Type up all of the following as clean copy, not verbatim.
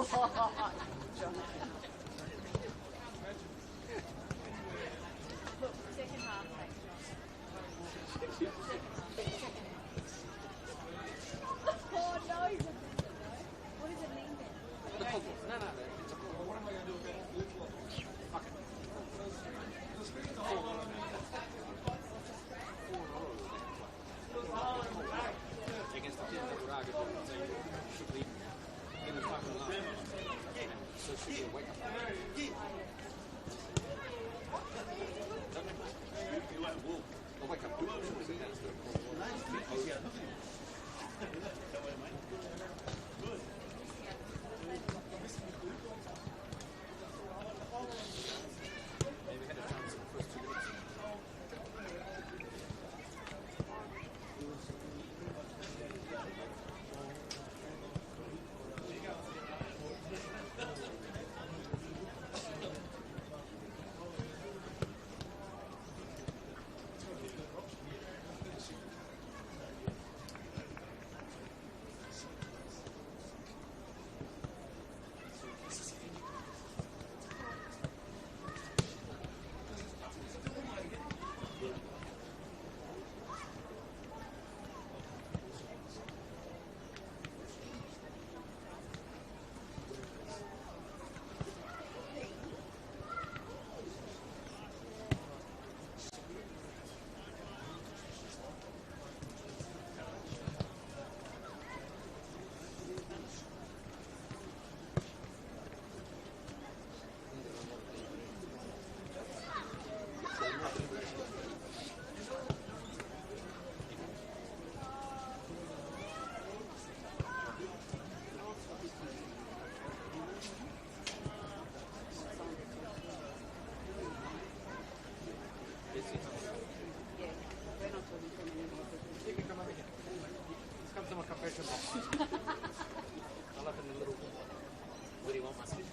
Look, second half, thanks, John. Oh, no, he doesn't know. What does it mean then? The conference. No. It's a what am I going to do about it? Fuck it. Against the team that would argue that they should be in the fucking line. So it should be a wake up. A wake up. Maybe had a chance in the first 2 minutes. I'll open the little. What do you want, Muskie?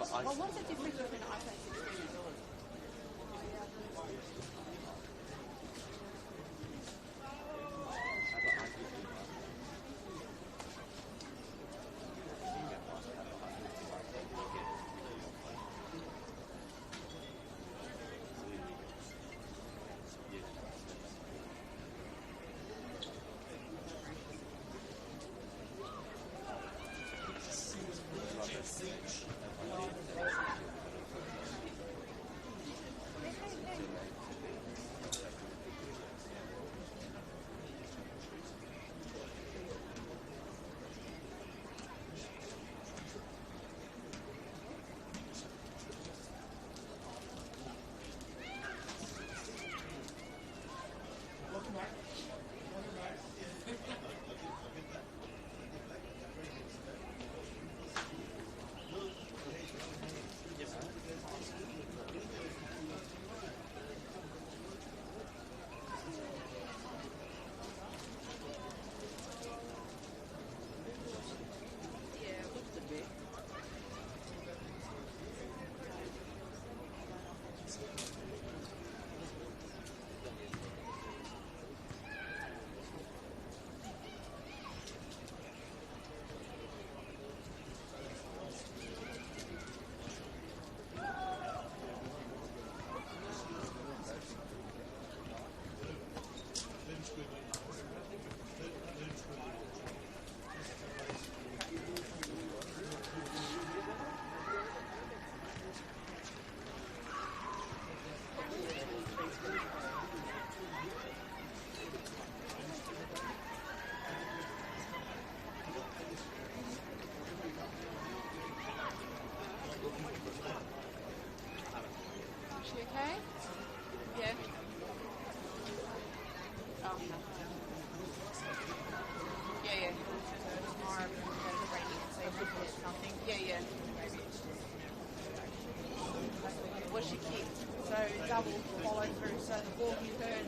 Well, what's the difference between an iPhone 16 and yours?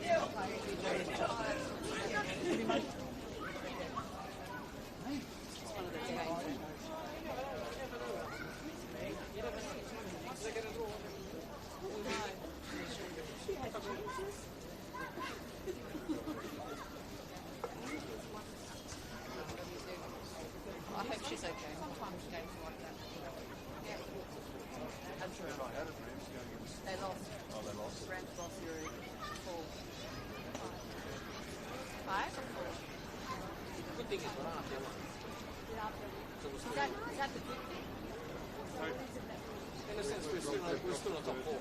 I hope she's okay. Sometimes games are like that. They lost. Oh, they lost. Rams lost through 4. 5 or 4? Good thing is we're not up there one. Is that the good thing? In a sense, we're still on top 4.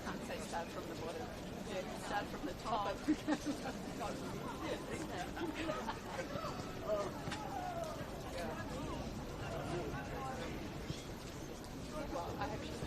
Can't say start from the bottom. Start from the top. I hope she's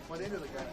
By the end of the game,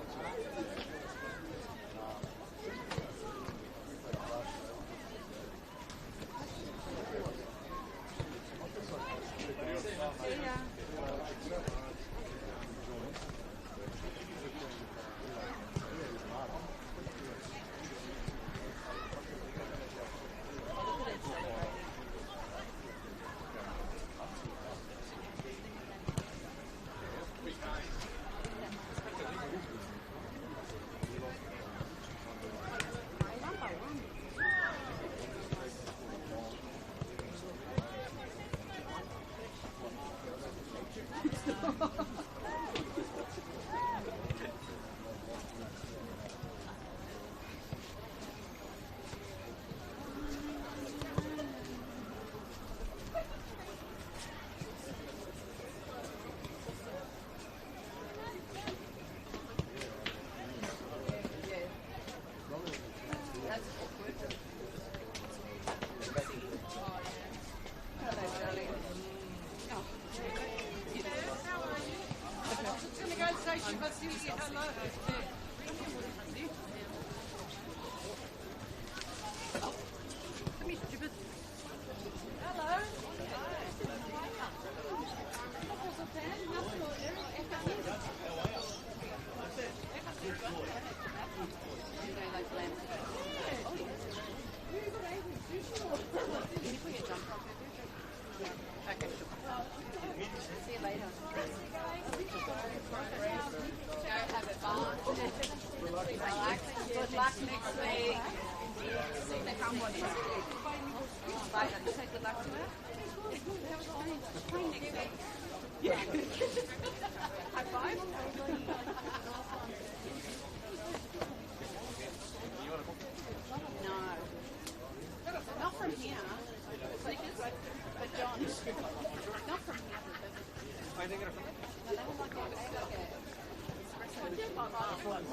good luck next week. See they come on. Bye. Say good luck to her. Yeah. High five. No. Not from here. But John. Not from here. Are they going to No, they were like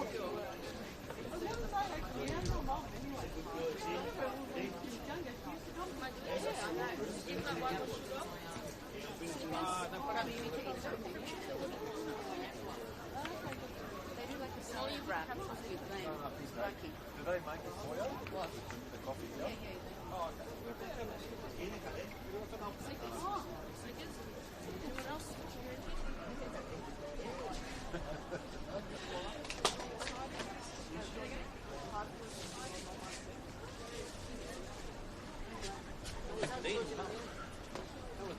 do they make it for you? What? The coffee here? Yeah. Oh, okay.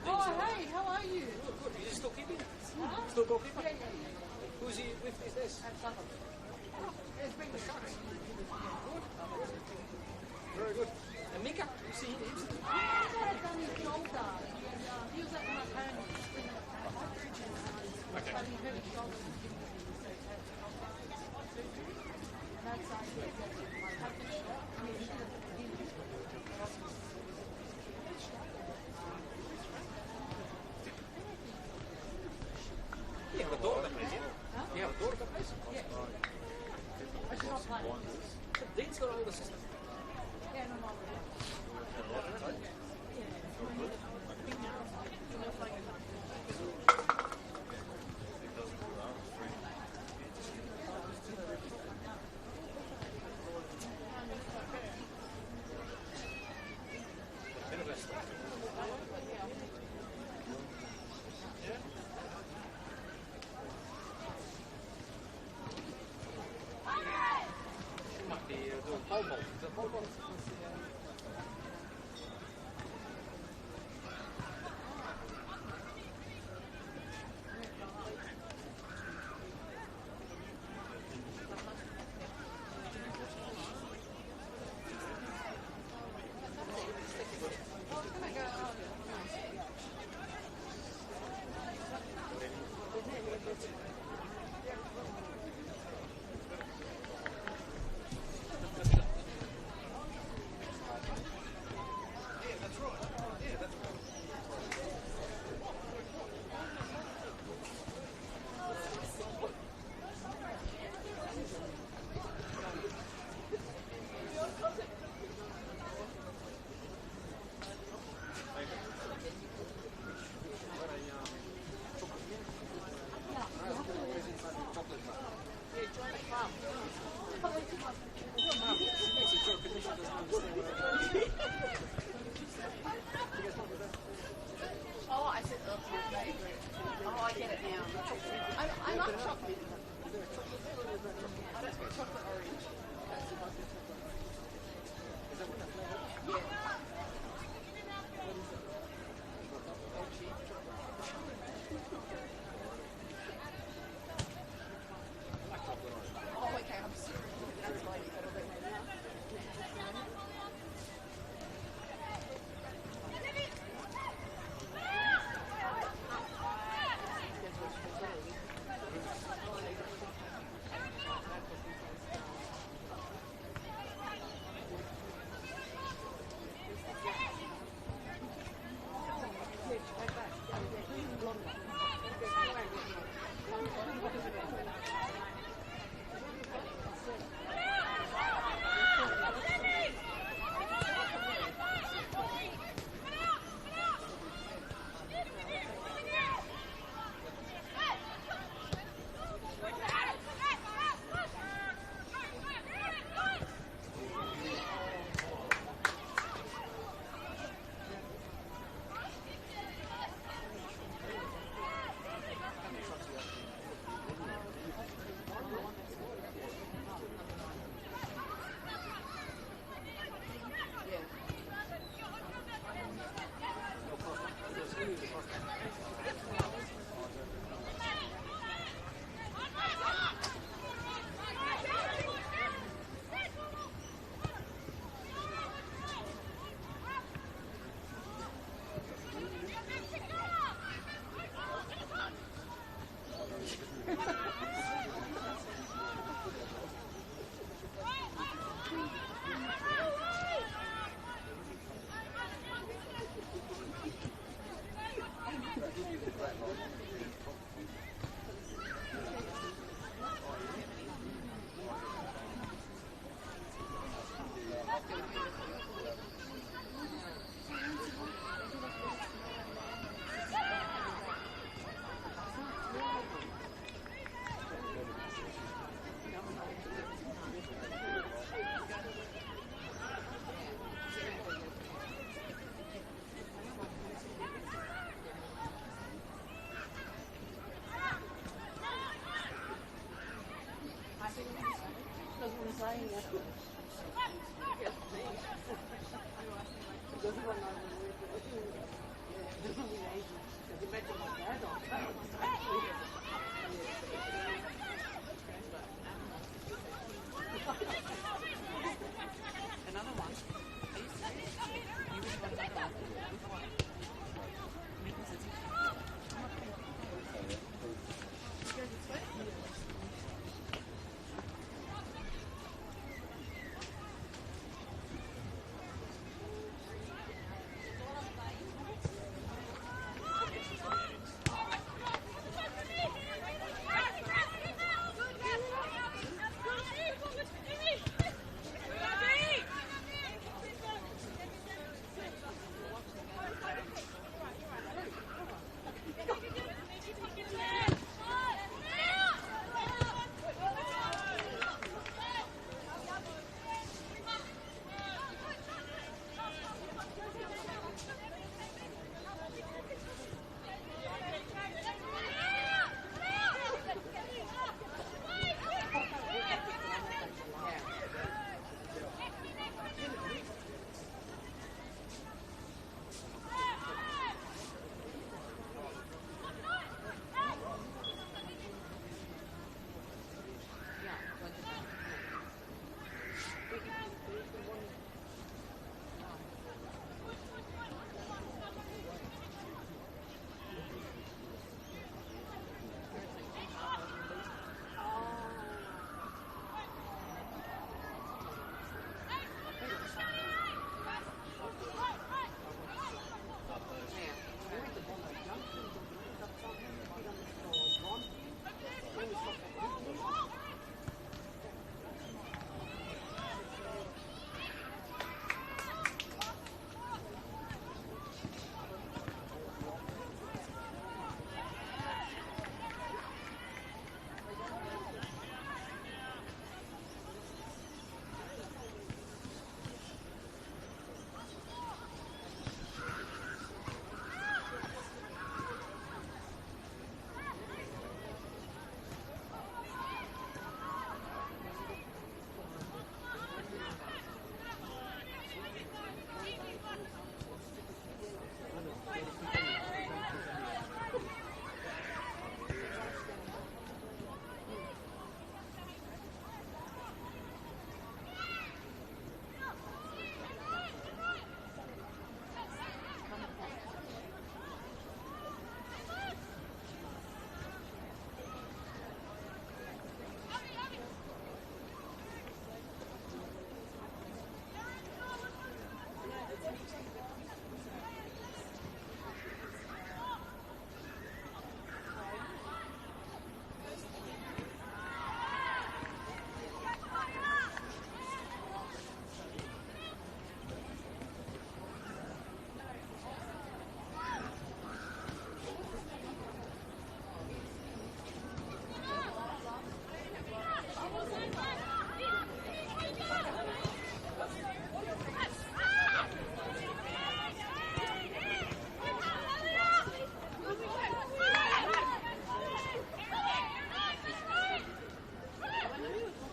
Oh, hey, how are you? Good. You still keeping? Huh? Still goalkeeper? Yeah. Who's he with these days? At Southern. Very good. And Mika, you see him? You have a door that place, yeah? You have a door that place? Yeah. Dean's got all the system.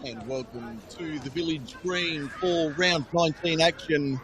And welcome to the Village Green for round 19 action.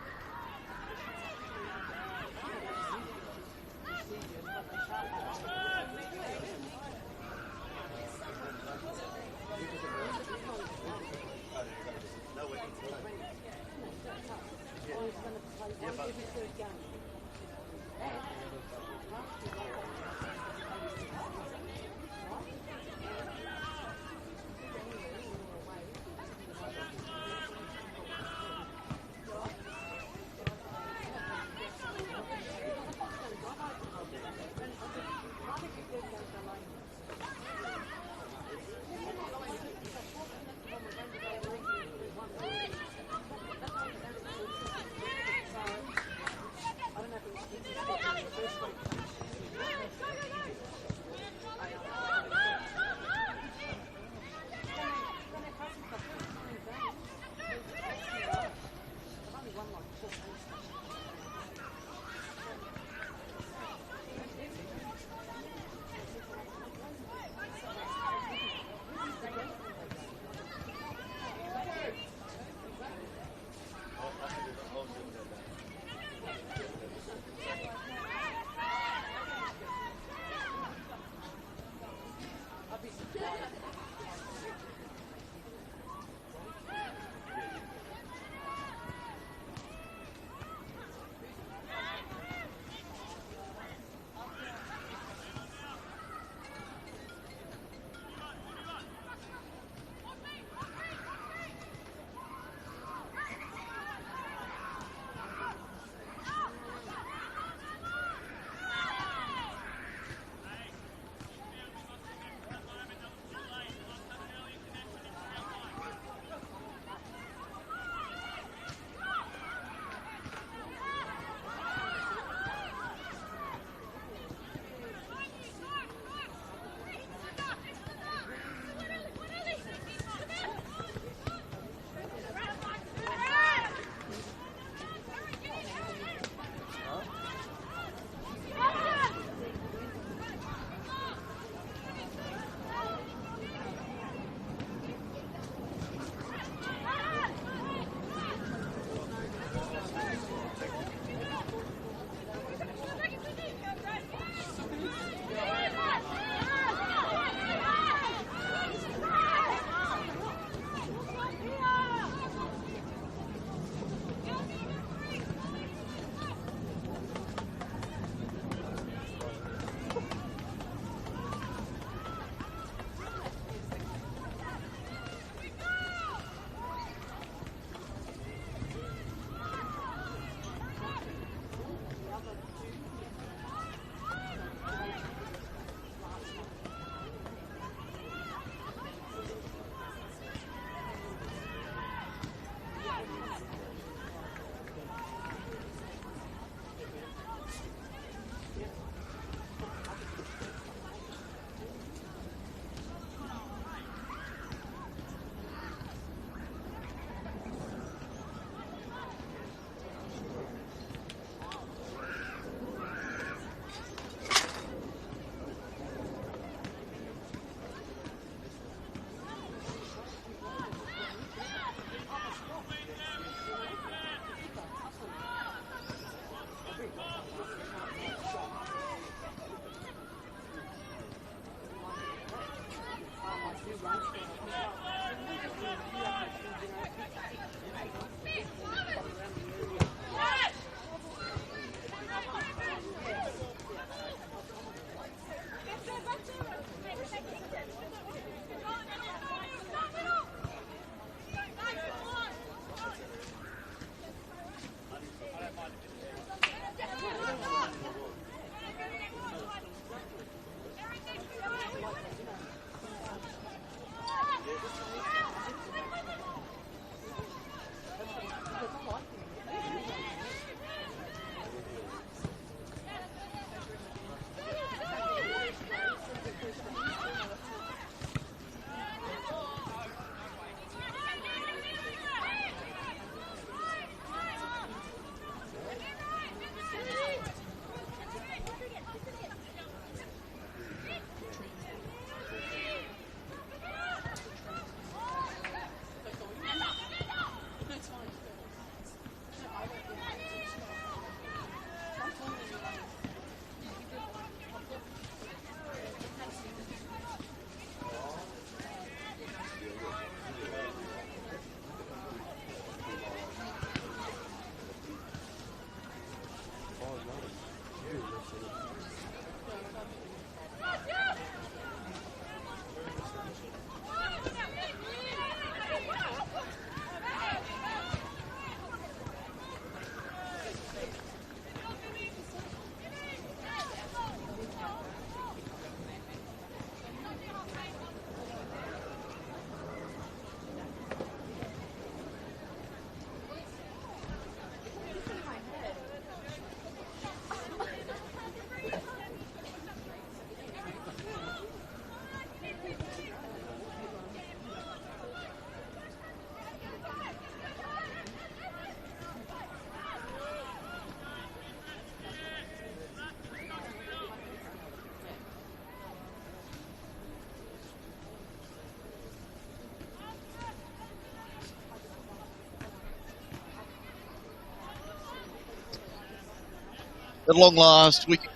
At long last, we can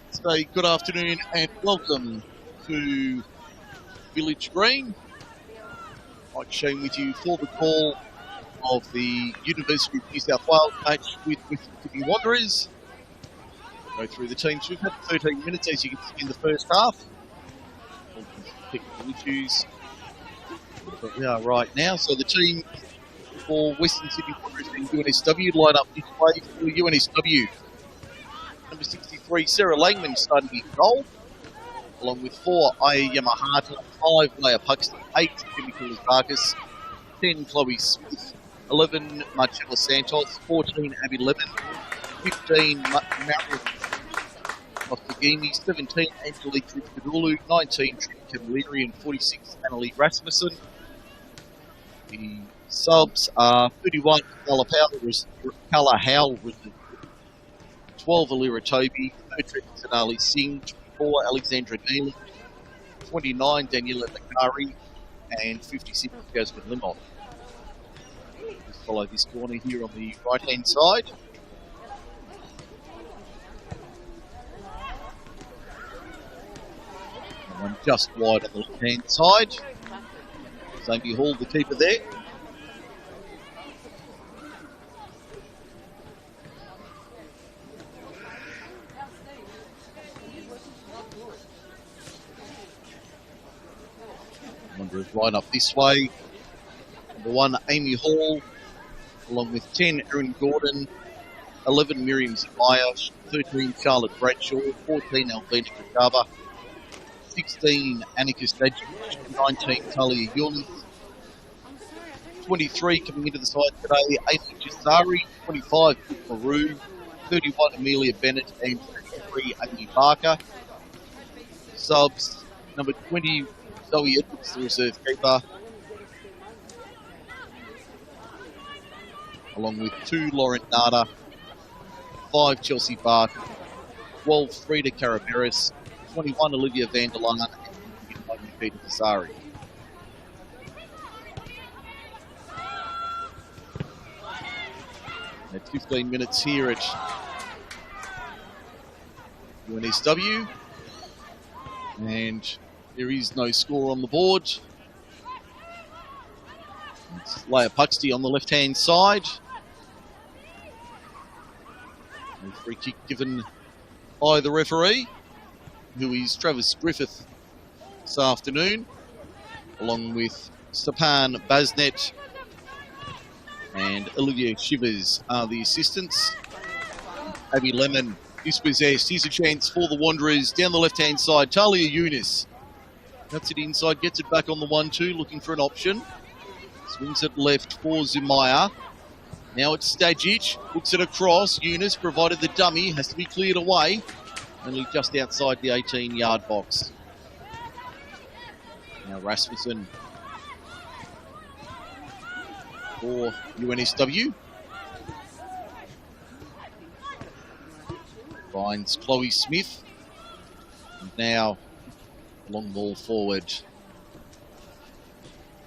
say good afternoon and welcome to Village Green. Mike Shane with you for the call of the University of New South Wales match with Western Sydney Wanderers. Go through the teams. We've had 13 minutes, as you can see, in the first half. All technical issues. But we are right now. So the team for Western Sydney Wanderers and UNSW line up this way for UNSW. Number 63, Sarah Langman starting in goal, along with 4, Aya Yamahata, 5, Leah Puxton, 8, Chemical Vargas, 10, Chloe Smith, 11, Marcella Santos, 14, Abby Levin, 15, Marion Ostagimi, 17, Angelique Ritchadulu, 19, Trinity Cavalieri, and 46, Annalie Rasmussen. The subs are 31, Carla Howell, 12, Alira Toby, 13, Sonali Singh, 24, Alexandra Neely, 29, Daniela Nakari, and 56, Jasmine Limov. Just follow this corner here on the right-hand side. And one just wide on the left-hand side. Amy Hall, the keeper there. Wanderers line up this way. Number 1, Amy Hall, along with 10, Erin Gordon, 11, Miriam Zamaya, 13, Charlotte Bradshaw, 14, Alvina Kajaba, 16, Annika Stajic, 19, Talia Yulis, 23, coming into the side today, Amy Jasari, 25, Maru, 31, Amelia Bennett, and 33, Amy Barker. Subs, number 20, Zoe Edwards, the reserve keeper, along with 2, Lauren Nada, 5, Chelsea Barker, 12, Frida Caraberis, 21, Olivia Vanderlaan, and 21, Peter Vasari. At 15 minutes here at UNSW, and there is no score on the board. It's Leah Puxty on the left-hand side. A free kick given by the referee, who is Travis Griffith this afternoon, along with Stepan Baznet and Olivia Shivers are the assistants. Abby Lemon dispossessed. Here's a chance for the Wanderers down the left-hand side. Talia Younis cuts it inside, gets it back on the 1-2, looking for an option. Swings it left for Zumaya. Now it's Stajic, looks it across. Younis, provided the dummy, has to be cleared away. Only just outside the 18-yard box. Now Rasmussen for UNSW. Finds Chloe Smith. And now long ball forward.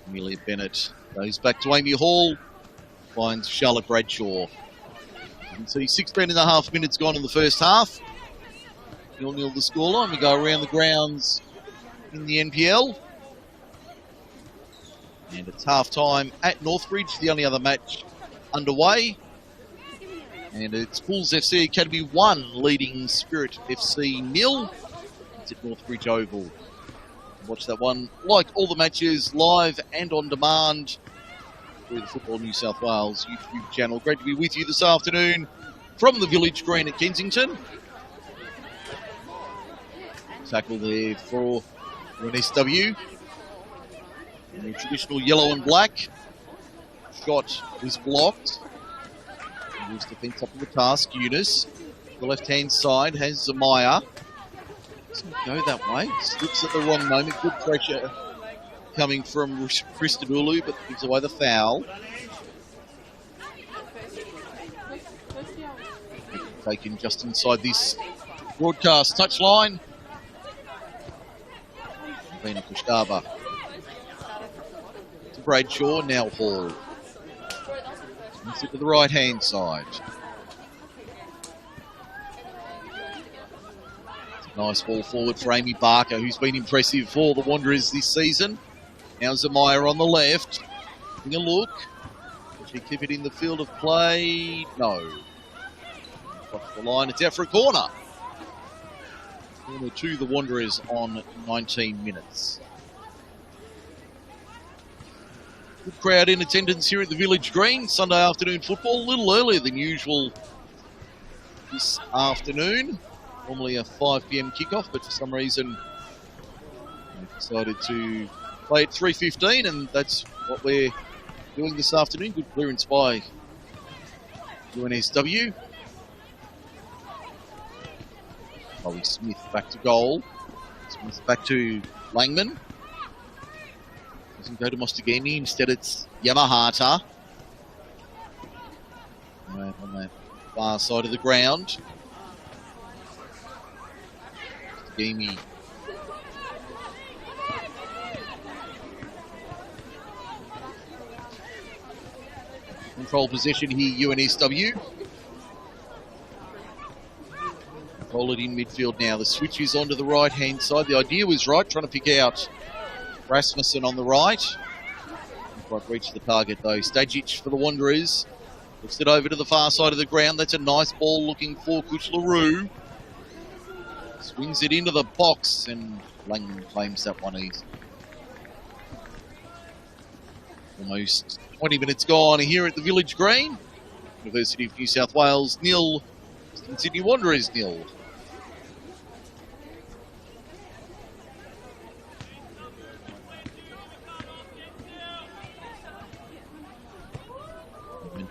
Amelia Bennett goes back to Amy Hall. Finds Charlotte Bradshaw. You can see 16.5 minutes gone in the first half. 0-0 the scoreline. We go around the grounds in the NPL. And it's half-time at Northbridge, the only other match underway. And it's Bulls FC Academy 1 leading Spirit FC 0. It's at Northbridge Oval. Watch that one, like all the matches, live and on demand through the Football New South Wales YouTube channel. Great to be with you this afternoon from the Village Green at Kensington. Tackle there for NSW. In the traditional yellow and black. Shot was blocked. Moves defence up to the task. Younis. The left-hand side has Zamaya. Doesn't go that way. Slips at the wrong moment. Good pressure coming from Christodoulou, but gives away the foul. Taken just inside this broadcast touchline. Vina Kushkava to Bradshaw, now Hall. Moves it to the right-hand side. Nice ball forward for Amy Barker, who's been impressive for the Wanderers this season. Now Zamaya on the left. Having a look. Will she keep it in the field of play? No. Across the line, it's out for a corner. Corner to the Wanderers on 19 minutes. Good crowd in attendance here at the Village Green. Sunday afternoon football, a little earlier than usual this afternoon. Normally a 5 p.m. kickoff, but for some reason we decided to play at 3:15, and that's what we're doing this afternoon. Good clearance by UNSW. Chloe Smith back to goal. Smith back to Langman. Doesn't go to Mostagemi, instead it's Yamahata. Right on that far side of the ground. Mostagemi. Control possession here, UNSW. Roll it in midfield now. The switch is onto the right-hand side. The idea was right, trying to pick out Rasmussen on the right. Didn't quite reach the target though. Stajic for the Wanderers. Lifts it over to the far side of the ground. That's a nice ball looking for Kuch LaRue. Swings it into the box and Langman claims that one easy. Almost 20 minutes gone here at the Village Green. University of New South Wales 0, Western Sydney Wanderers 0.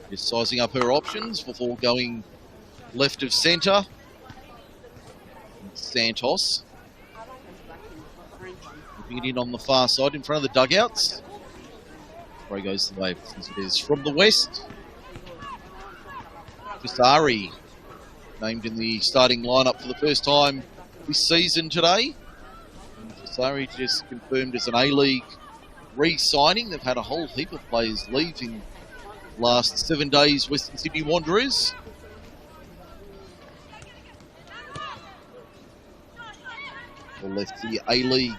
Just sizing up her options before going left of centre. Santos. Looking it in on the far side in front of the dugouts. Throw goes the way as it is. From the west, Vasari named in the starting lineup for the first time this season today. Vasari just confirmed as an A-League re-signing. They've had a whole heap of players leave in the last 7 days, Western Sydney Wanderers. Or left the A-League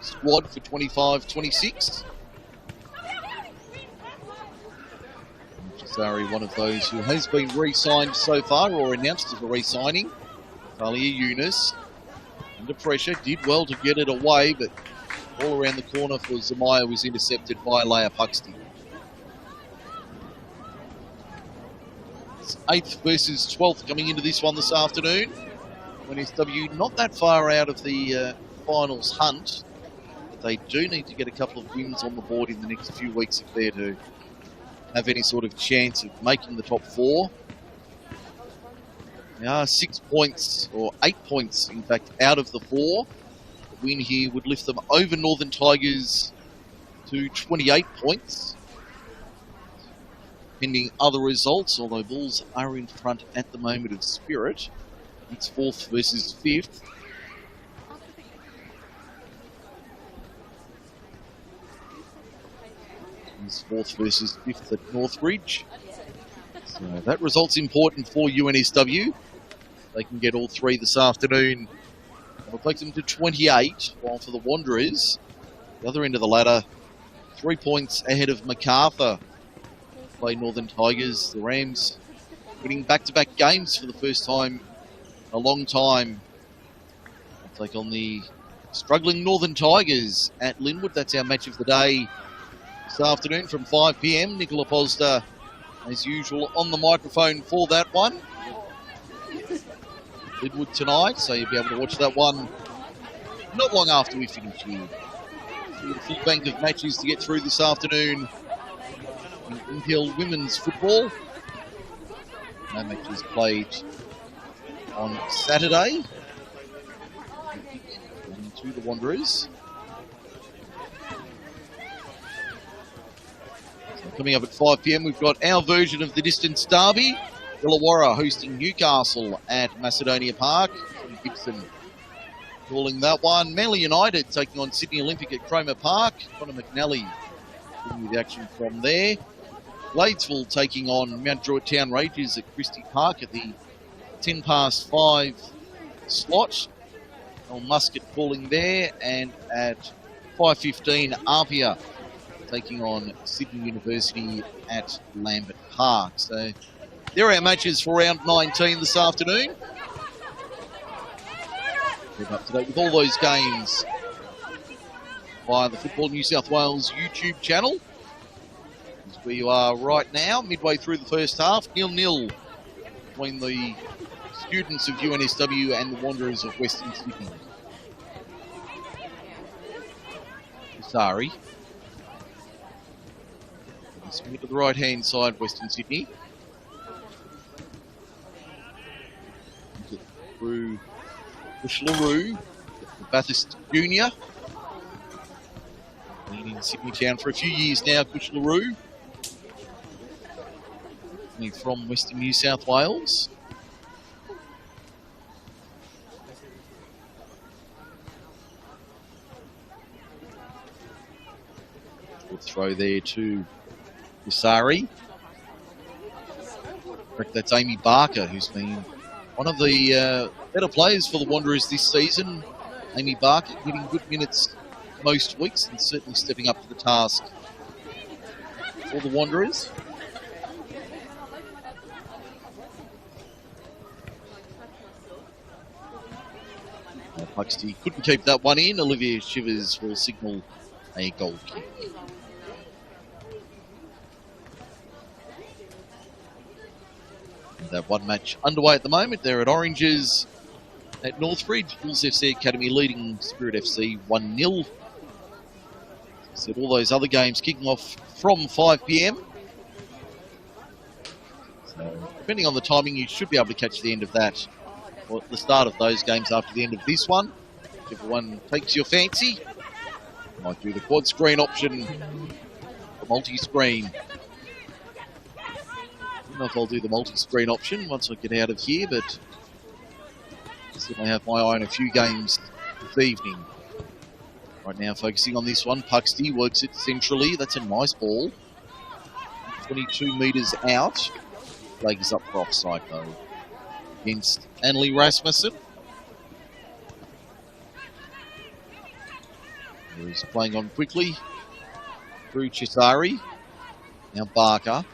squad for 25-26. Vasari, one of those who has been re-signed so far, or announced as a re-signing. Talia Yunus, under pressure, did well to get it away, but all around the corner for Zamaya was intercepted by Leia Puxty. It's 8th versus 12th coming into this one this afternoon. NSW not that far out of the finals hunt, but they do need to get a couple of wins on the board in the next few weeks if they're to have any sort of chance of making the top 4. Now 6 points, or 8 points in fact, out of the 4. The win here would lift them over Northern Tigers to 28 points. Pending other results, although Bulls are in front at the moment of Spirit. It's 4th versus 5th. It's 4th versus 5th at Northridge. So that result's important for UNSW. They can get all 3 this afternoon. It'll take them to 28, while for the Wanderers, the other end of the ladder, 3 points ahead of MacArthur. Play Northern Tigers. The Rams winning back-to-back games for the first time in a long time. They'll take on the struggling Northern Tigers at Linwood. That's our match of the day this afternoon from 5 p.m. Nicola Posda, as usual, on the microphone for that one. Linwood tonight, so you'll be able to watch that one not long after we finish here. So a full bank of matches to get through this afternoon in NPL women's football. No matches played on Saturday. To the Wanderers. So coming up at 5 p.m, we've got our version of the distance derby. Illawarra hosting Newcastle at Macedonia Park. Gibson calling that one. Manly United taking on Sydney Olympic at Cromer Park. Connor McNally giving you the action from there. Bladesville taking on Mount Druitt Town Rangers at Christie Park at the 5:10 slot. Muscat calling there, and at 5:15 Apia taking on Sydney University at Lambert Park. So there are our matches for round 19 this afternoon. Keep up to date with all those games via the Football New South Wales YouTube channel. As where you are right now, midway through the first half, 0-0 between the students of UNSW and the Wanderers of Western Sydney. Sorry. Swing to the right-hand side, Western Sydney. Through Bush LaRue, Bathurst Junior. Been in Sydney town for a few years now, Bush LaRue. From Western New South Wales. Good throw there to Usari. That's Amy Barker, who's been one of the better players for the Wanderers this season. Amy Barker getting good minutes most weeks and certainly stepping up to the task for the Wanderers. Puxty couldn't keep that one in. Olivia Shivers will signal a goal kick. And that one match underway at the moment. They're at Oranges at Northbridge. Bulls FC Academy leading Spirit FC 1-0. So all those other games kicking off from 5 p.m. So depending on the timing, you should be able to catch the end of that, or the start of those games after the end of this one. Whichever one takes your fancy. Might do the quad screen option, the multi-screen. I don't know if I'll do the multi-screen option once I get out of here, but I certainly have my eye on a few games this evening. Right now focusing on this one, Puxty works it centrally. That's a nice ball. 22 metres out. Leg is up for offside though. Against Annalie Rasmussen. He's playing on quickly through Chisari. Now Barker.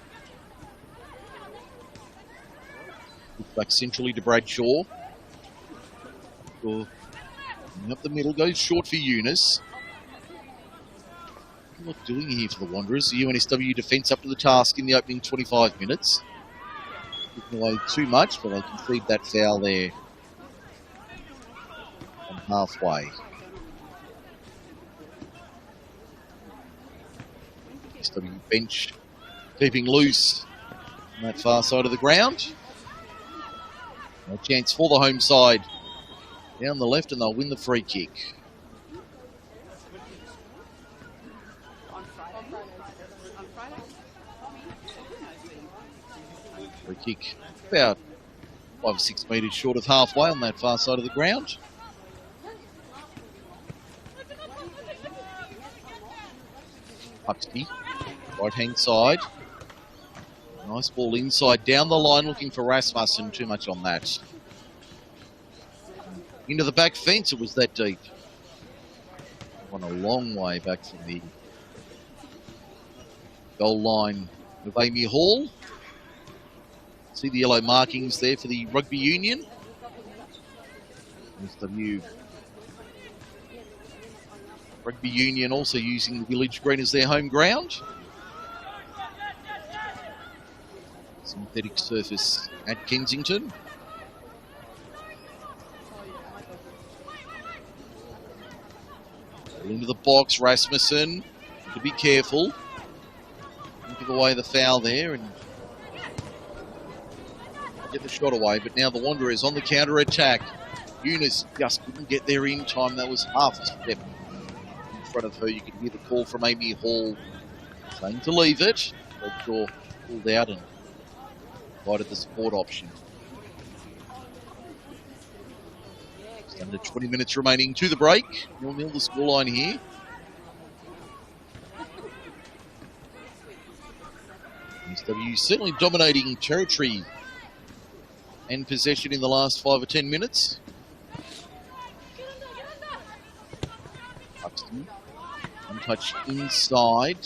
Back centrally to Bradshaw. Up the middle, goes short for Eunice. What are doing here for the Wanderers? The UNSW defence up to the task in the opening 25 minutes. Giving away too much, but they concede that foul there on halfway. UNSW bench keeping loose on that far side of the ground. No chance for the home side. Down the left, and they'll win the free kick. Free kick about 5 or 6 metres short of halfway on that far side of the ground. Puxty, right-hand side. Nice ball inside, down the line, looking for Rasmussen. Too much on that. Into the back fence, it was that deep. Went a long way back from the goal line of Amy Hall. See the yellow markings there for the rugby union. NSW Rugby Union also using the Village Green as their home ground. Synthetic surface at Kensington. Into the box, Rasmussen. To be careful. Don't give away the foul there and get the shot away. But now the Wanderers on the counter attack. Eunice just couldn't get there in time. That was half a step in front of her. You could hear the call from Amy Hall saying to leave it. Bradshaw pulled out and provided the support option. Just under 20 minutes remaining to the break. 0-0 the scoreline here. NSW certainly dominating territory and possession in the last 5 or 10 minutes. touch inside.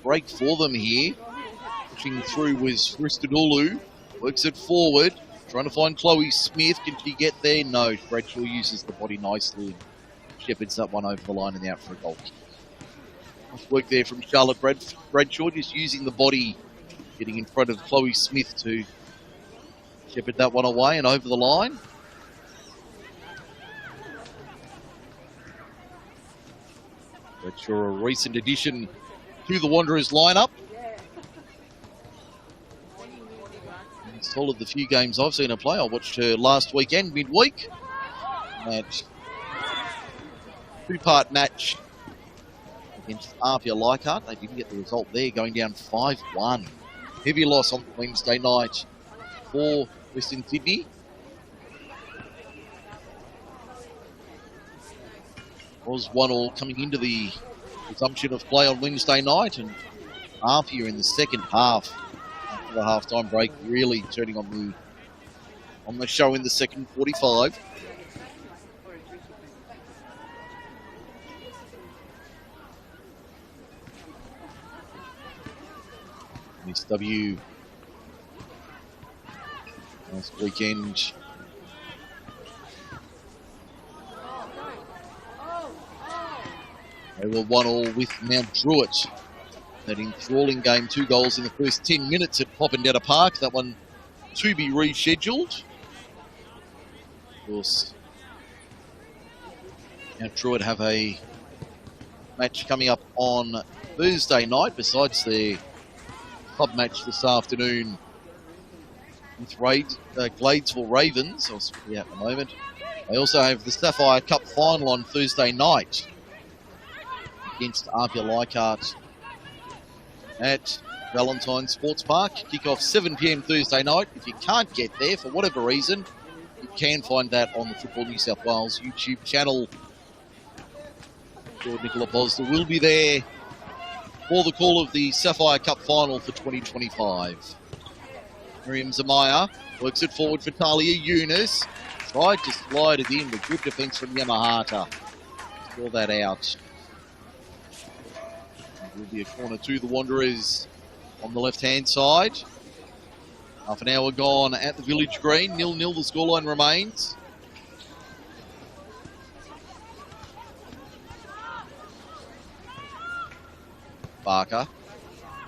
Break for them here. Pushing through was Ristadulu. Works it forward. Trying to find Chloe Smith. Can she get there? No. Bradshaw uses the body nicely and shepherds that one over the line and out for a goal kick. Nice work there from Charlotte Bradshaw, just using the body, getting in front of Chloe Smith to shepherd that one away and over the line. Bradshaw, a recent addition to the Wanderers lineup. Solid the few games I've seen her play. I watched her last weekend, midweek. Two-part match against Arpia Leichhardt. They didn't get the result there, going down 5-1. Heavy loss on Wednesday night for Western Sydney. Was 1-1 coming into the resumption of play on Wednesday night, and Arpia in the second half, after the half-time break, really turning on the show in the second 45. NSW last weekend they were 1-1 with Mount Druitt. That enthralling game, 2 goals in the first 10 minutes at Popondetta Park. That one to be rescheduled. Of course, Mount Druitt have a match coming up on Thursday night besides their club match this afternoon with Gladesville Ravens. I'll speak out in a moment. They also have the Sapphire Cup final on Thursday night against Arpia Leichhardt at Valentine Sports Park. Kick-off 7 p.m. Thursday night. If you can't get there for whatever reason, you can find that on the Football New South Wales YouTube channel. Lord Nicola Bosler will be there for the call of the Sapphire Cup final for 2025. Miriam Zamaya works it forward for Talia Yunus. Tried to slide it in, but good defence from Yamahata. Draw that out. It will be a corner to the Wanderers on the left-hand side. Half an hour gone at the Village Green. 0-0 the scoreline remains. Barker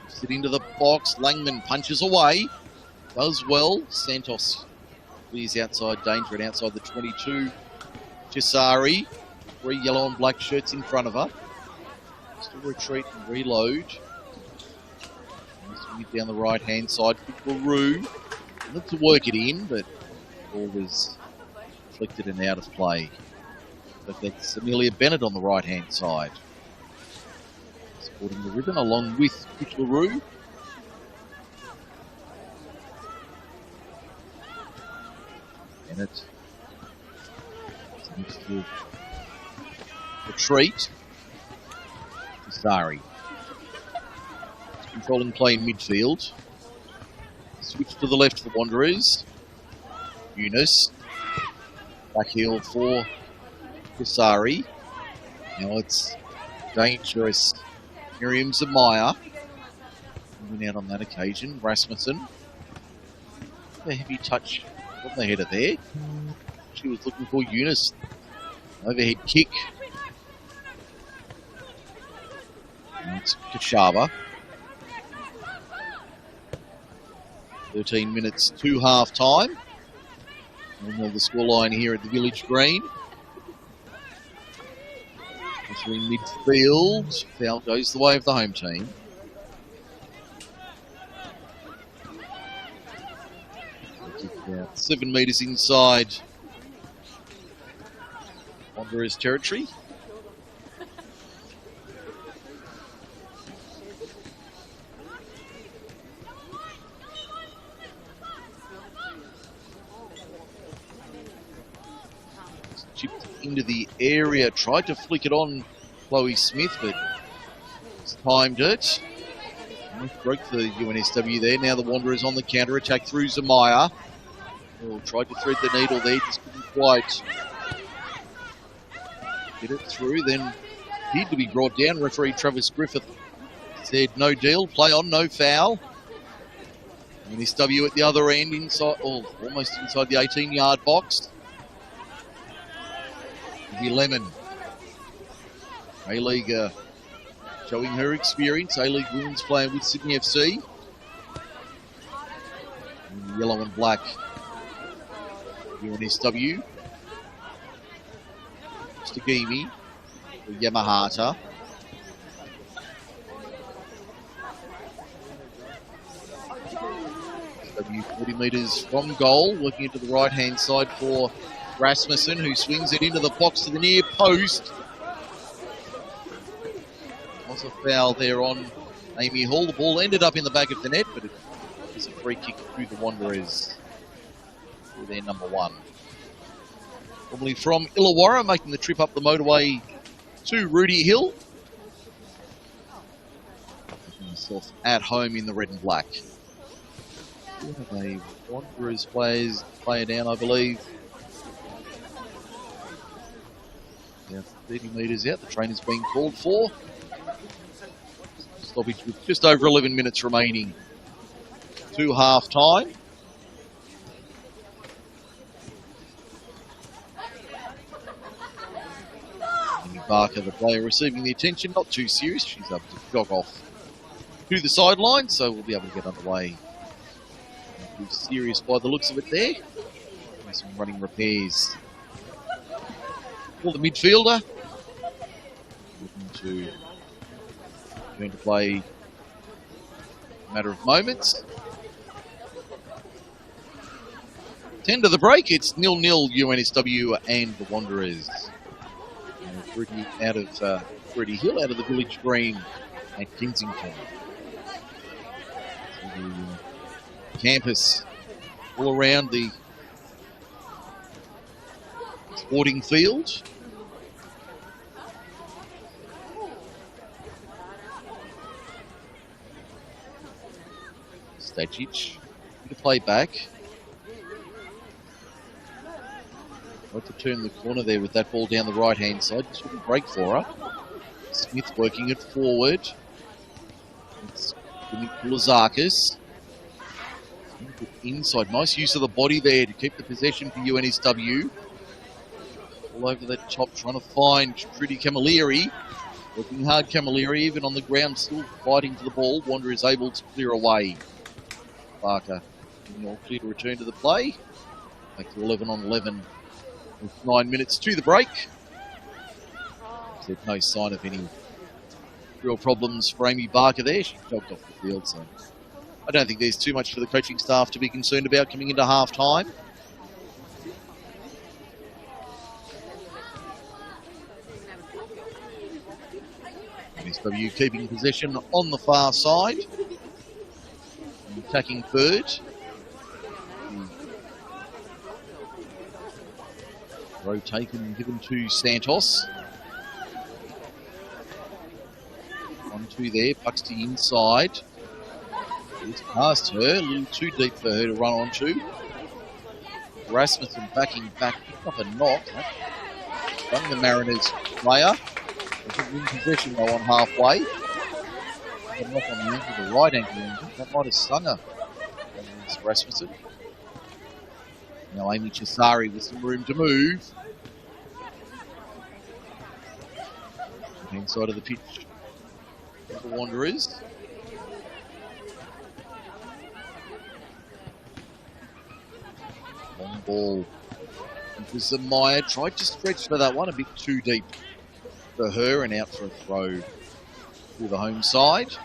puts it into the box. Langman punches away. Does well. Santos clears outside danger and outside the 22. Chisari. 3 yellow and black shirts in front of her. Still retreat and reload. Down the right-hand side. LaRue. Looked to work it in, but ball was deflected and out of play. But that's Amelia Bennett on the right-hand side. Supporting the ribbon along with Chris LaRue. Bennett seems to retreat. Sorry. Controlling play in midfield. Switch to the left for the Wanderers. Eunice. Back heel for Kusari. Now it's dangerous. Miriam Zamaya. Moving out on that occasion. Rasmussen. A heavy touch on the header there. She was looking for Eunice. Overhead kick. And it's Kashaba. 13 minutes to half time. And the scoreline here at the Village Green. Through midfield. Foul goes the way of the home team. About 7 metres inside Wanderers territory. Chipped into the area, tried to flick it on Chloe Smith, but timed it. Broke for UNSW there. Now the Wanderers on the counter attack through Zamaya. Tried to thread the needle there, just couldn't quite get it through. Then appeared to be brought down. Referee Travis Griffith said no deal, play on, no foul. NSW at the other end, inside, almost inside the 18-yard box. The Lemon. A-League showing her experience. A-League women's playing with Sydney FC. In yellow and black, UNSW. Stagimi, Yamahata. 40 metres from goal, working into the right-hand side for Rasmussen, who swings it into the box to the near post. Was a foul there on Amy Hall. The ball ended up in the back of the net, but it was a free kick through the Wanderers for their number one. Normally from Illawarra, making the trip up the motorway to Rudy Hill. Making himself at home in the red and black. A Wanderers player down, I believe. Yeah, 30 metres out. The train is being called for. Stoppage with just over 11 minutes remaining to half time. Barker, the player, receiving the attention, not too serious. She's able to jog off to the sideline, so we'll be able to get underway. Not too serious by the looks of it there. Some running repairs for the midfielder. Looking to going to play a matter of moments. 10 to the break. It's 0-0 UNSW and the Wanderers. Rudy out of Rudy Hill, out of the Village Green at Kensington. So the campus all around the sporting field. Stajic to play back. Tried to turn the corner there with that ball down the right-hand side. Just wouldn't break for her. Smith working it forward. It's Kulazakis. Inside. Nice use of the body there to keep the possession for UNSW. All over the top, trying to find Trudy Camilleri. Working hard, Camilleri, even on the ground, still fighting for the ball. Wander is able to clear away. Barker, all clear to return to the play. Back to 11 on 11. With 9 minutes to the break. There's no sign of any real problems for Amy Barker there. She jogged off the field, so I don't think there's too much for the coaching staff to be concerned about coming into half time. NSW keeping possession on the far side. Attacking third. Row taken and given to Santos. 1-2 there, pucks to inside. It's past her, a little too deep for her to run onto. Rasmussen backing back, picked up a knock. From the Mariners player. Win possession though on halfway. A knock on the ankle, the right ankle. That might have stung her. That's Rasmussen. Now Amy Chisari with some room to move. Inside of the pitch for the Wanderers. Long ball. Into Zamaya. Tried to stretch for that one, a bit too deep for her, and out for a throw to the home side.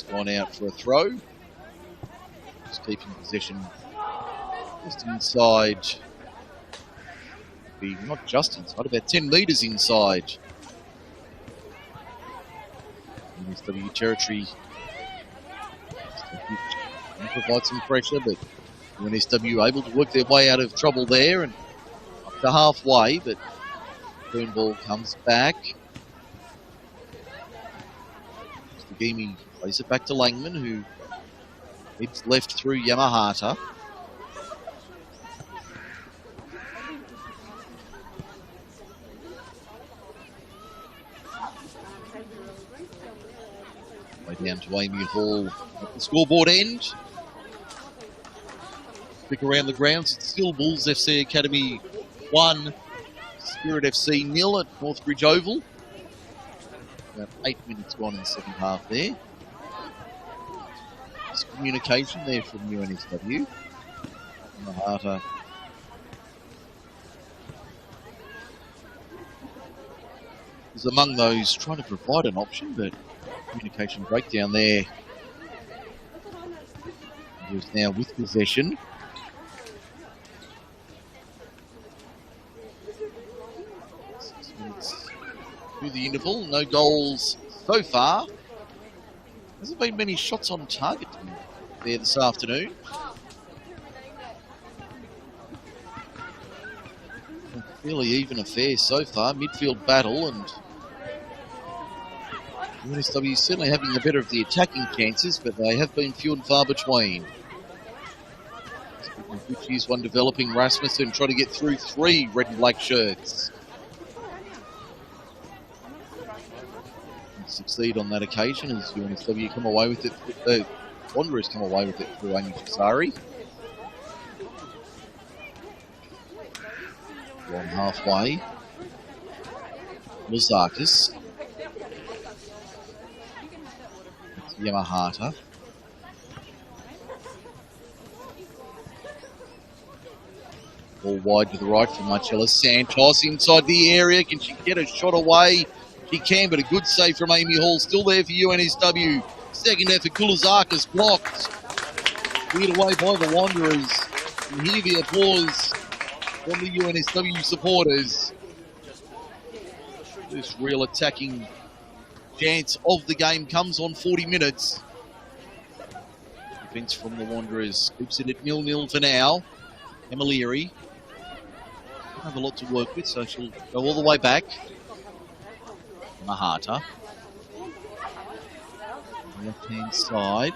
Gone out for a throw. Just keeping possession just inside. Not just inside, about 10 metres inside NSW territory. Provide some pressure, but NSW able to work their way out of trouble there and up to halfway, but Turnbull comes back. Nagimi plays it back to Langman, who heads left through Yamahata. Way down to Amy Hall at the scoreboard end. Stick around the grounds. It's still Bulls FC Academy 1, Spirit FC 0 at Northbridge Oval. About 8 minutes gone in the second half there. There's communication there from UNSW. Yamahata is among those trying to provide an option, but communication breakdown there. He is now with possession. Through the interval, no goals so far. Hasn't been many shots on target there this afternoon. A fairly even affair so far, midfield battle, and UNSW certainly having the better of the attacking chances, but they have been few and far between. Which is one developing. Rasmussen trying to get through 3 red and black shirts. Succeed on that occasion as UNSW come away with it. Wanderers come away with it through Amy Fasari. Gone halfway. Lazakis. Yamahata. Ball wide to the right for Marcella Santos inside the area. Can she get a shot away? He can, but a good save from Amy Hall. Still there for UNSW. Second effort, Kulazakis blocked. Cleared away by the Wanderers. And here the applause from the UNSW supporters. This real attacking chance of the game comes on 40 minutes. Defence from the Wanderers keeps it at 0-0 for now. Emma Leary have a lot to work with, so she'll go all the way back. Mahata. Left-hand side.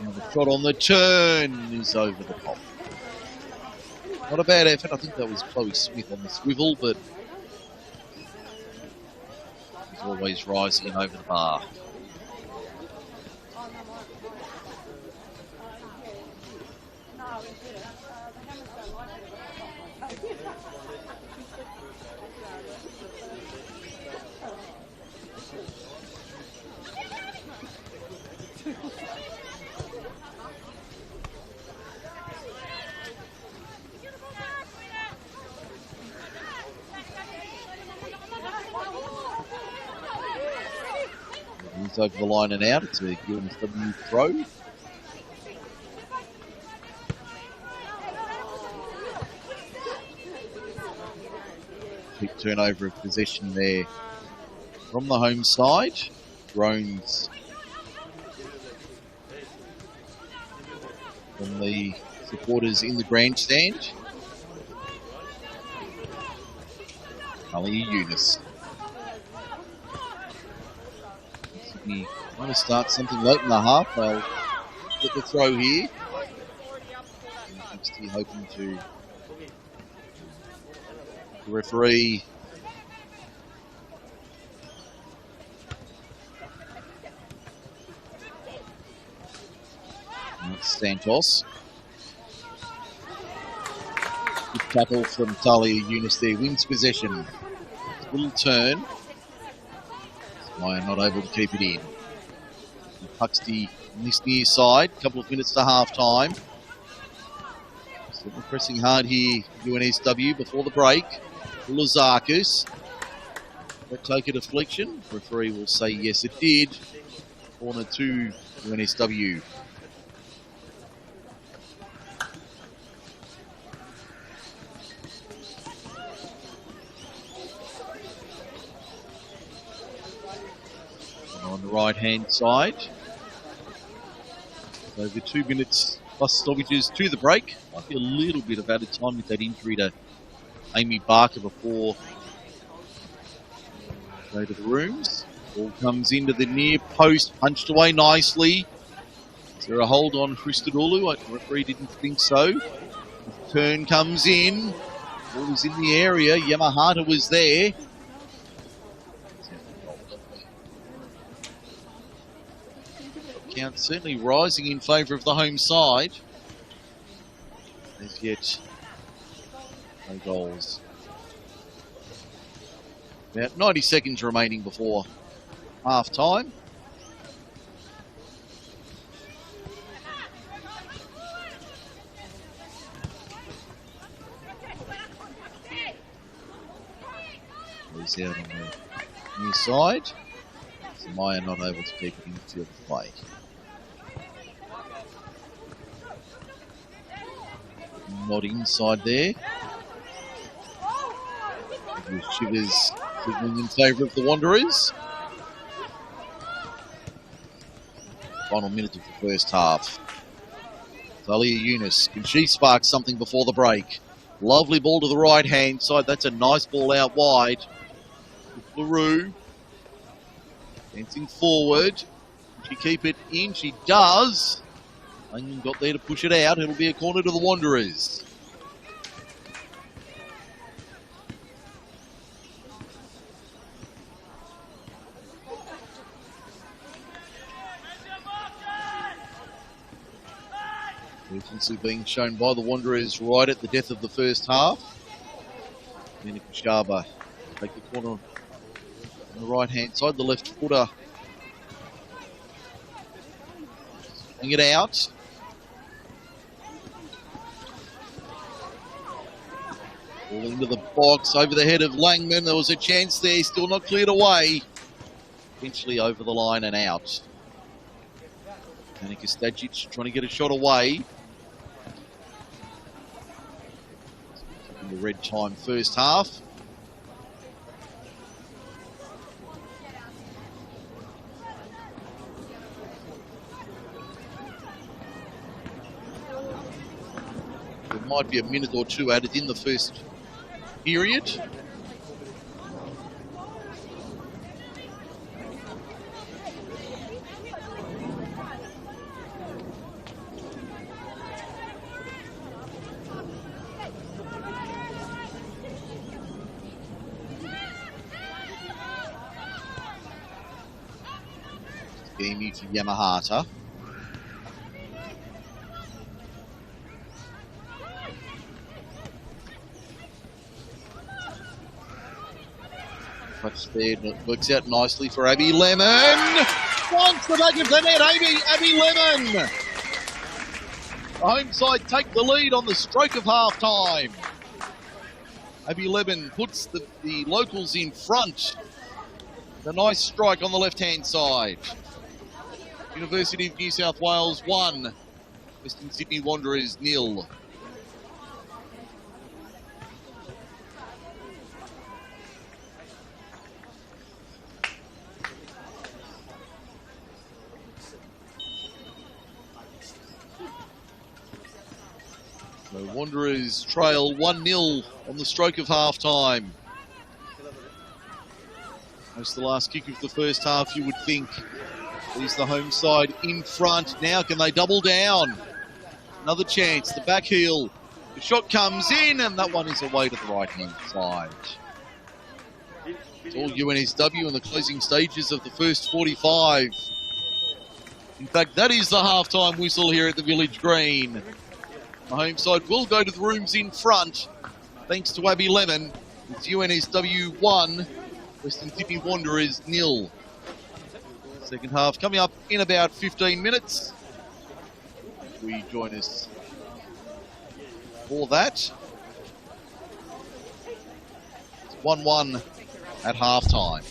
Now the shot on the turn is over the top. Not a bad effort. I think that was Chloe Smith on the swivel, but he's always rising over the bar. He's over the line and out. It's a UNSW throw. Quick turnover of possession there from the home side. Drones from the supporters in the grandstand. Talia Eunice. Sydney trying to start something late in the half. They'll get the throw here. Still hoping to. The referee Santos. Good tackle from Talia Eunice there. Wins possession. Little turn. Maya not able to keep it in. Puxty on this near side. Couple of minutes to half time. Still pressing hard here, UNSW before the break. Lazakis. That take a deflection. Referee will say yes, it did. Corner to UNSW. On the right-hand side. Over 2 minutes plus stoppages to the break. Might be a little bit of added time with that injury to Amy Barker before go to the rooms. Ball comes into the near post, punched away nicely. Is there a hold on Christodoulou? The referee didn't think so. The turn comes in. Ball is in the area. Yamahata was there. Count certainly rising in favour of the home side. As yet, no goals. About 90 seconds remaining before half time. He's out on the near side. Samaya not able to keep it in field of play. Not inside there. Shivers signaling in favour of the Wanderers. Final minute of the first half. Talia Yunus, can she spark something before the break? Lovely ball to the right hand side. That's a nice ball out wide. LaRue dancing forward. Can she keep it in? She does. Langman got there to push it out. It'll be a corner to the Wanderers. Urgency being shown by the Wanderers right at the death of the first half. Nina Kashaba take the corner on the right hand side, the left footer. Bring it out. Ball into the box over the head of Langman. There was a chance there, still not cleared away. Eventually over the line and out. Danica Stajic trying to get a shot away. In the red time first half. There might be a minute or two added in the first period. Game to Yamahata. Touch there, and it works out nicely for Abby Lemon. Wants the back of the net, Abby Lemon. The home side take the lead on the stroke of half time. Abby Lemon puts the locals in front. The nice strike on the left-hand side. University of New South Wales 1, Western Sydney Wanderers 0. So Wanderers trail 1-0 on the stroke of half-time. That's the last kick of the first half, you would think. Is the home side in front. Now can they double down? Another chance. The back heel. The shot comes in, and that one is away to the right-hand side. It's all UNSW in the closing stages of the first 45. In fact, that is the halftime whistle here at the Village Green. The home side will go to the rooms in front, thanks to Abby Lemon. It's UNSW 1, Western Sydney Wanderers 0. Second half coming up in about 15 minutes. We join us for that. It's 1-1 at half time.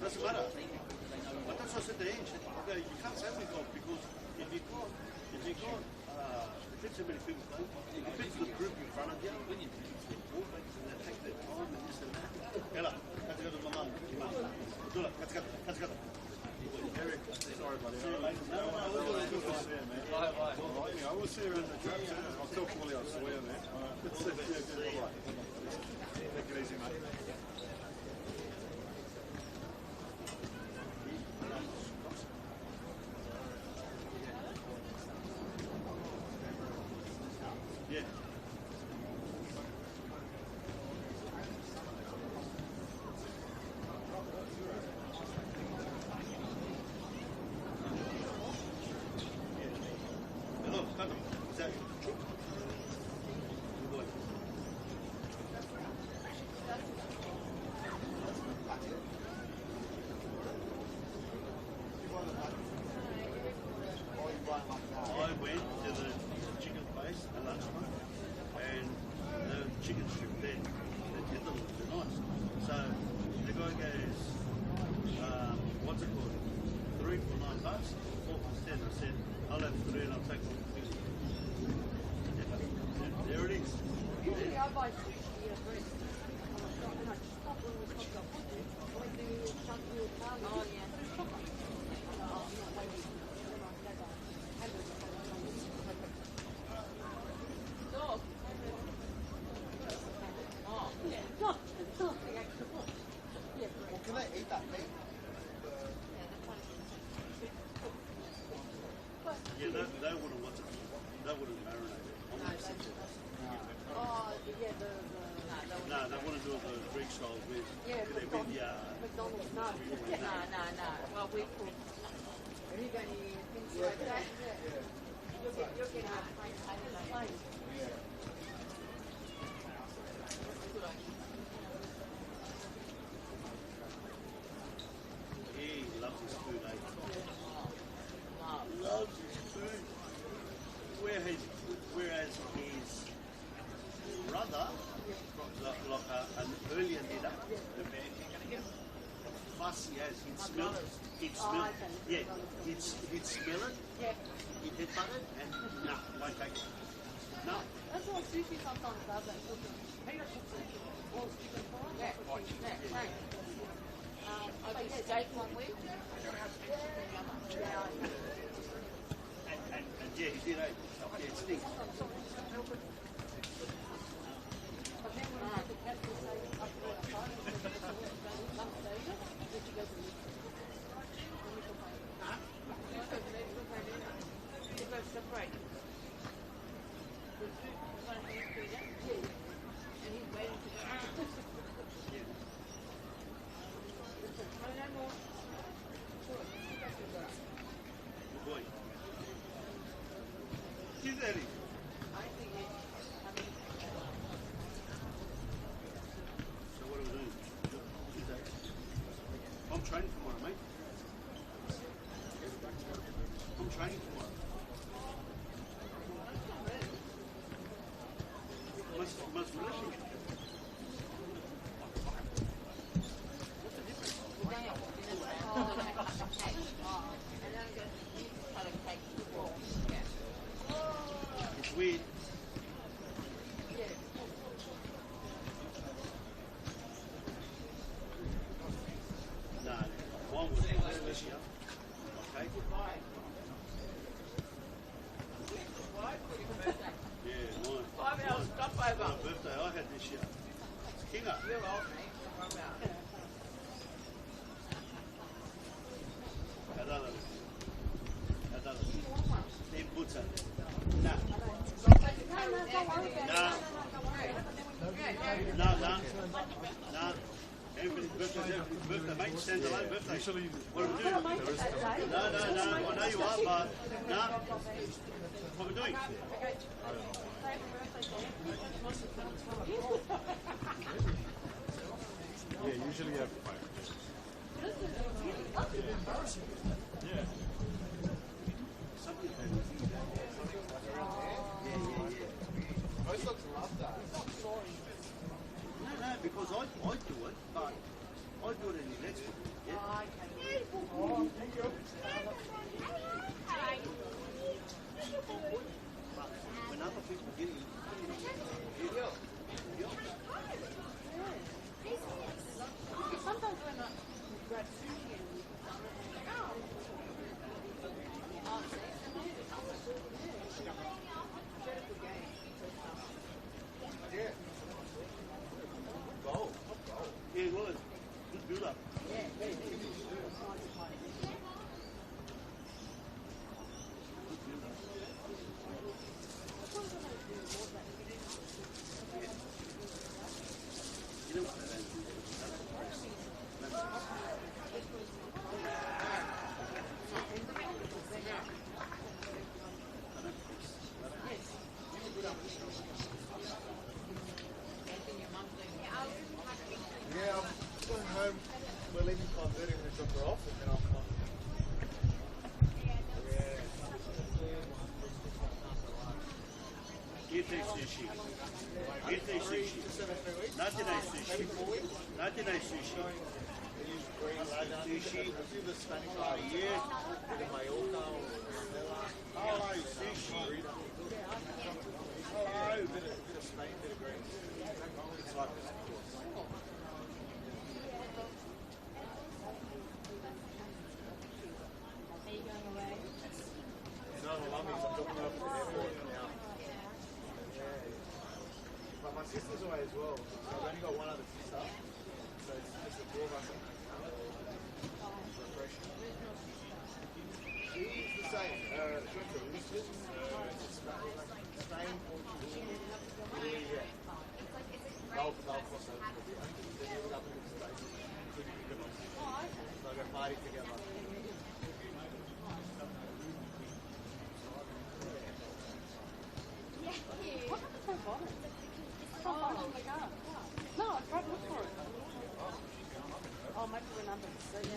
Doesn't matter. But that's what I said to Ange. Okay, you can't say we got because if you got so many people playing, if you pick the group in front of you, when you take their time and this and that. Ella, kata kata mama, betul lah, kata kata. Eric, sorry buddy. See you later. No, good to see you, man. Bye, bye. I will see you in the trap soon. I'll tell Paulie I'll see you, man. Good to see you. Bye. Take it easy, mate. Yeah. Hello, Tata. Is that good boy? pass. 4 plus 10. I said, I'll have 3 and I'll take one. There it is. Usually I buy sushi at Brits. And I just pop when we cooked up with it. I went to chunky with Charlie. Oh, yeah. Dog. Oh, yeah. No, the extra book. Yeah, Well, can they eat that meat? Yeah, they wouldn't want it. They wouldn't marinate it. I want to sit there. Oh, yeah, No, they want to do it the Greek style with McDonald's, no. No. Well, we cook. Are you going to eat things like that? Yeah. You're getting a plane. He loves his food, eh? Loves his food. Whereas his brother, like an earlier leader, fussy as he'd smell it. He'd smell it. Yeah, he'd smell it. Yeah. He'd headbutt it, and won't take it. No. That's what sushi sometimes does. That cooking. Peter cooks it. Or chicken for it. Yeah, right. I did steak one week. And yeah, he did, eh? Yeah, it stinks. But then when I had the cat to say, I put it aside, some stage it, then she goes to live. You go separate. And he's waiting to go. No more. Good boy. He's Eddie. I think So what are we doing? Tuesday. I'm training tomorrow, mate. I'm training tomorrow. Must relishing it. It's weird. No, one was this year. Okay. Yeah, mine. 5 hours stopover. My birthday I had this year. Kinga. You're old, mate. What about it? They put it. Nah. No. Everybody's birthday, mate. Stand alone birthday. What are we doing? No. I know you are, but no. What are we doing? Yeah, usually you have yeah. Most dogs love that. No, because I do it, but I do it in the next one. Yeah? Oh, thank you. But when other people get it, Sometimes when I grab sushi and we yeah, it was. Good build up. You know what? Yeah, I'm going home. We're leaving 5:30. I'm going to drop her off and then I'll come. Eat sushi. Eat sushi. Not today sushi. Not today sushi. sushi. the Spanish Yeah. the Mallorca or Hello, sushi. hello, bit of Spain, bit of Greece. It's like this, of course. No, my mummy's I'm dropping her off at the airport now. But my sister's away as well. So I've only got one other sister. So it's just the two of us. She's the same. She went to Lisbon, Spain, Portugal, Italy, yeah. Gold Coast over there. They ended up in the States. So they go party together. What happened to her bonnet? I can't find it in the car. No, I tried to look for it. Oh, maybe it went under the seat.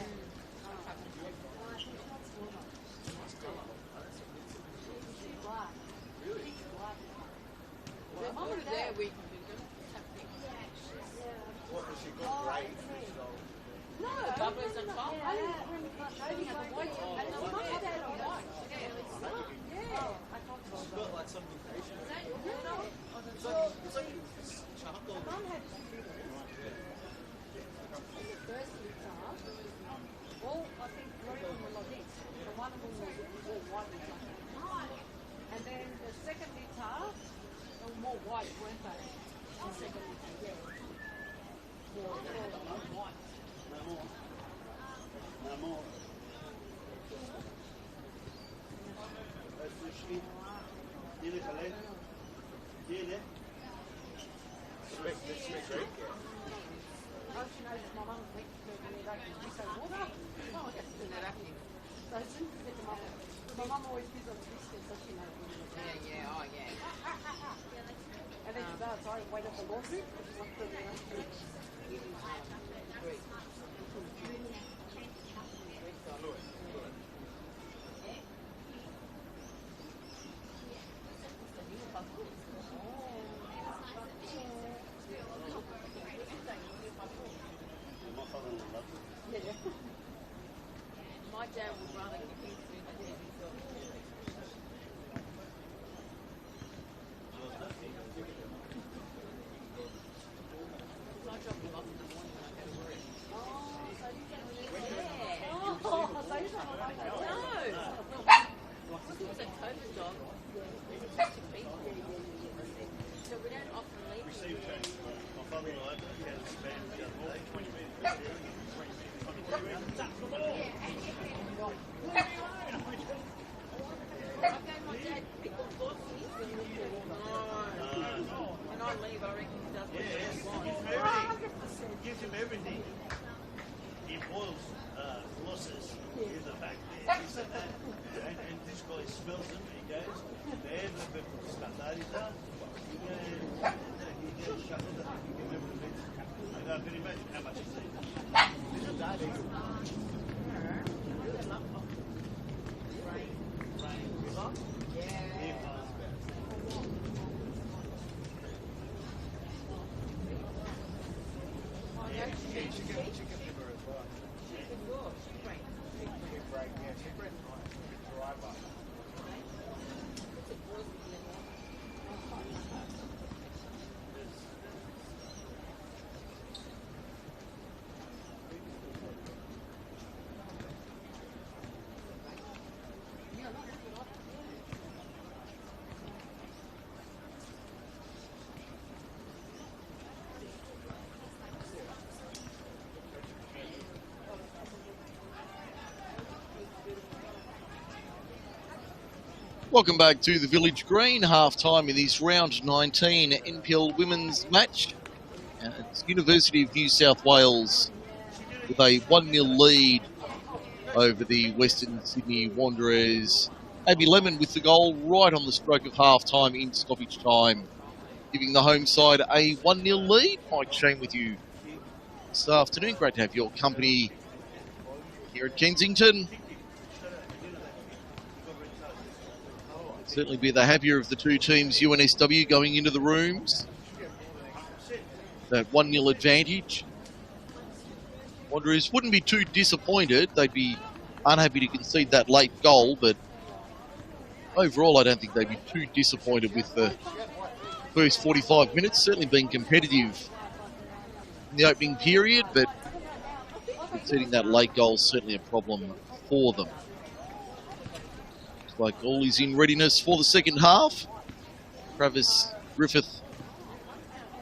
She's black. Really? She's black. There's one there we can do them. What has she got? Great. No, Bubbles and top. I didn't shading at the white. And the top had it on white. Yeah. Oh, I can't She's got like some mutation. No. It's like charcoal. Mum had two the first guitar, all I think three of them were like this. And one of them was all white guitar. And then the second guitar, they were more white, weren't they? The second guitar, yeah. More white. No more. No more. Sushi. Tiene calé. Tiene. Oh, she knows my mum makes her when they don't use so water. Oh, I guess do that. So as soon as we get them up, my mum always gives us biscuits so she knows. Yeah, oh yeah. And then she goes, sorry, wait at the laundry, because she's not putting it on. My dad would rather give me food than give himself. I drop him off in the morning when I go to work. No! He was a COVID dog. He was such a people. So we don't often leave him. My father-in-law had a span the other day. 20 I gave my dad pickled bossies and I leave, I reckon he does what he wants. Gives him everything. He boils losses in the back there. He said that. And this guy smells them and he goes, there, the scandaliza. He goes, shut it up. He gives him everything. And I can imagine how much he's eating. Isn't that Welcome back to the Village Green, half-time in this round 19 NPL women's match. It's University of New South Wales with a 1-0 lead over the Western Sydney Wanderers. Abby Lemon with the goal right on the stroke of half-time in stoppage time, giving the home side a 1-0 lead. Mike Shane with you this afternoon. Great to have your company here at Kensington. Certainly be the happier of the two teams, UNSW, going into the rooms. That 1-0 advantage. Wanderers wouldn't be too disappointed. They'd be unhappy to concede that late goal, but overall I don't think they'd be too disappointed with the first 45 minutes. Certainly been competitive in the opening period, but conceding that late goal is certainly a problem for them. Looks like all is in readiness for the second half. Travis Griffith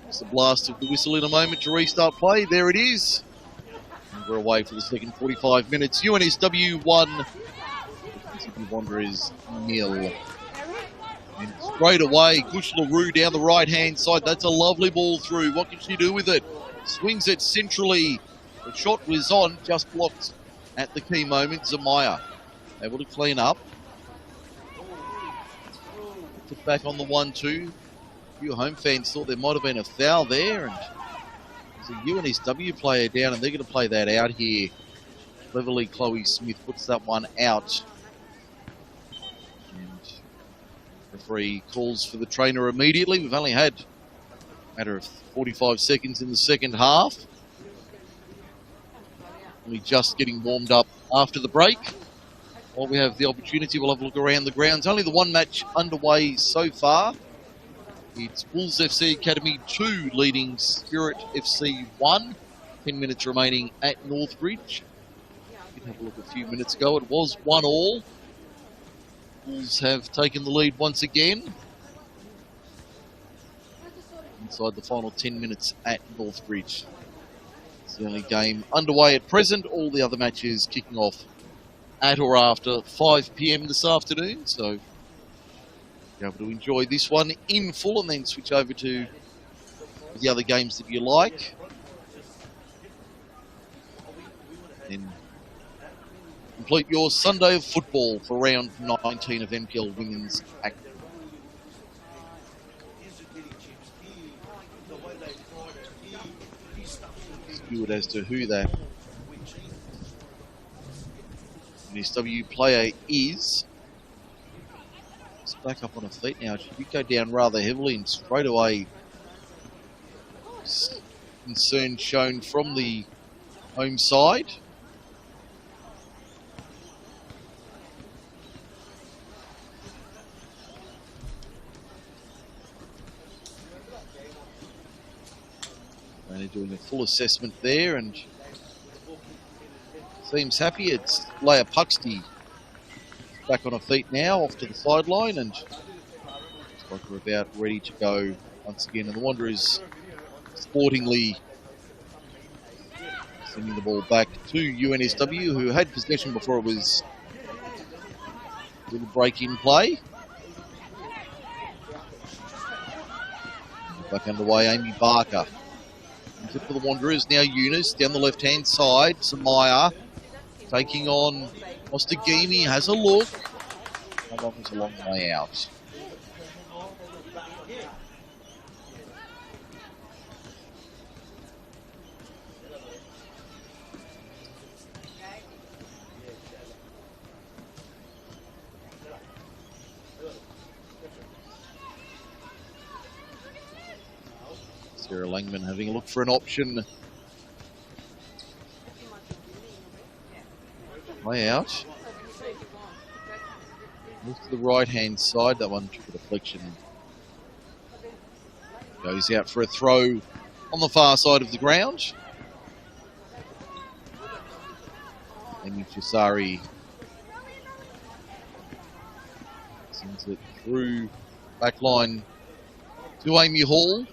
has the blast of the whistle in a moment to restart play. There it is. And we're away for the second 45 minutes. UNSW 1, Sydney Wanderers 0. And straight away, Gush LaRue down the right-hand side. That's a lovely ball through. What can she do with it? Swings it centrally. The shot was on, just blocked at the key moment. Zamaya able to clean up. Took back on the 1-2. A few home fans thought there might have been a foul there, and there's a UNSW player down, and they're going to play that out here. Cleverly, Chloe Smith puts that one out. And referee calls for the trainer immediately. We've only had a matter of 45 seconds in the second half. Only just getting warmed up after the break. While we have the opportunity, we'll have a look around the grounds. Only the one match underway so far. It's Bulls FC Academy 2 leading Spirit FC 1. 10 minutes remaining at Northbridge. We can have a look a few minutes ago. It was 1-1. Bulls have taken the lead once again. Inside the final 10 minutes at Northbridge. It's the only game underway at present. All the other matches kicking off at or after 5 p.m. this afternoon. So you're able to enjoy this one in full and then switch over to the other games that you like. And complete your Sunday of football for round 19 of NPL Women's Action. Skewed as to who that NSW player is. It's back up on her feet now. She did go down rather heavily, and straight away concern shown from the home side. Only doing a full assessment there, and seems happy. It's Leah Puxty back on her feet now, off to the sideline, and looks like we're about ready to go once again. And the Wanderers sportingly sending the ball back to UNSW, who had possession before it was a little break in play. Back underway, Amy Barker. Tip for the Wanderers, now Eunice down the left-hand side. Samaya taking on Ostagimi, has a look. That one was a long way out. Sarah Langman having a look for an option. Way out. Move to the right-hand side. That one took a deflection. Goes out for a throw on the far side of the ground. Amy Chisari sends it through back line to Amy Hall.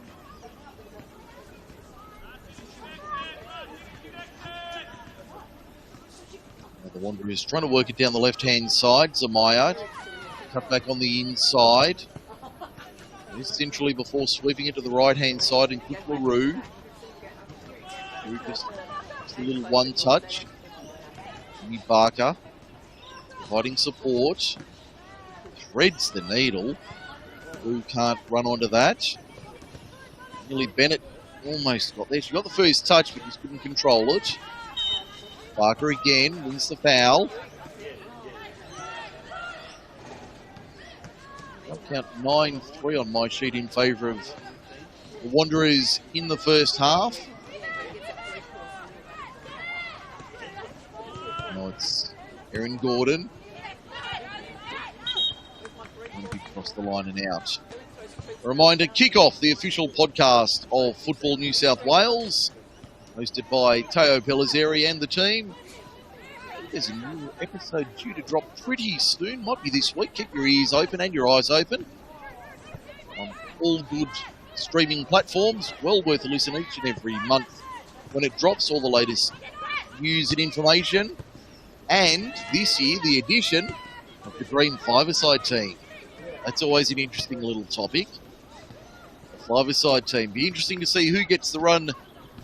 The Wanderers trying to work it down the left-hand side. Zamaya cut back on the inside. This centrally before sweeping it to the right-hand side and Cook LaRue. Just a little one-touch. Jimmy Barker providing support. Threads the needle. LaRue can't run onto that. Millie Bennett almost got there. She got the first touch, but just couldn't control it. Barker again wins the foul. I'll count 9-3 on my sheet in favour of the Wanderers in the first half. Now it's Aaron Gordon. Across the line and out. A reminder, Kickoff, the official podcast of Football New South Wales, hosted by Teo Pellizzeri and the team. There's a new episode due to drop pretty soon. Might be this week. Keep your ears open and your eyes open. On all good streaming platforms. Well worth a listen each and every month when it drops. All the latest news and information. And this year, the addition of the Dream Five-a-side team. That's always an interesting little topic. The five-a-side team. Be interesting to see who gets the run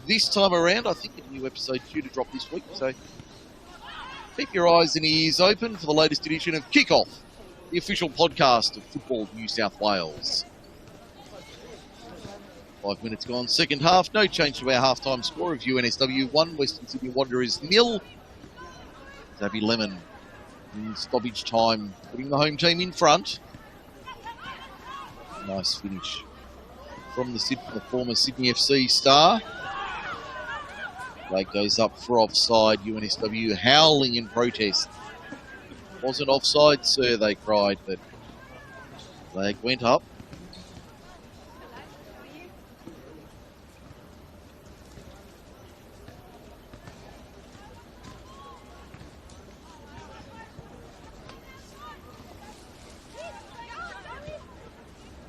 this time around. I think a new episode due to drop this week. So keep your eyes and ears open for the latest edition of Kickoff, the official podcast of Football New South Wales. 5 minutes gone, second half. No change to our halftime score of UNSW 1, Western Sydney Wanderers 0. Zabby Lemon in stoppage time, putting the home team in front. Nice finish from the former Sydney FC star. Flag goes up for offside. UNSW howling in protest. Wasn't offside, sir, they cried, but flag went up.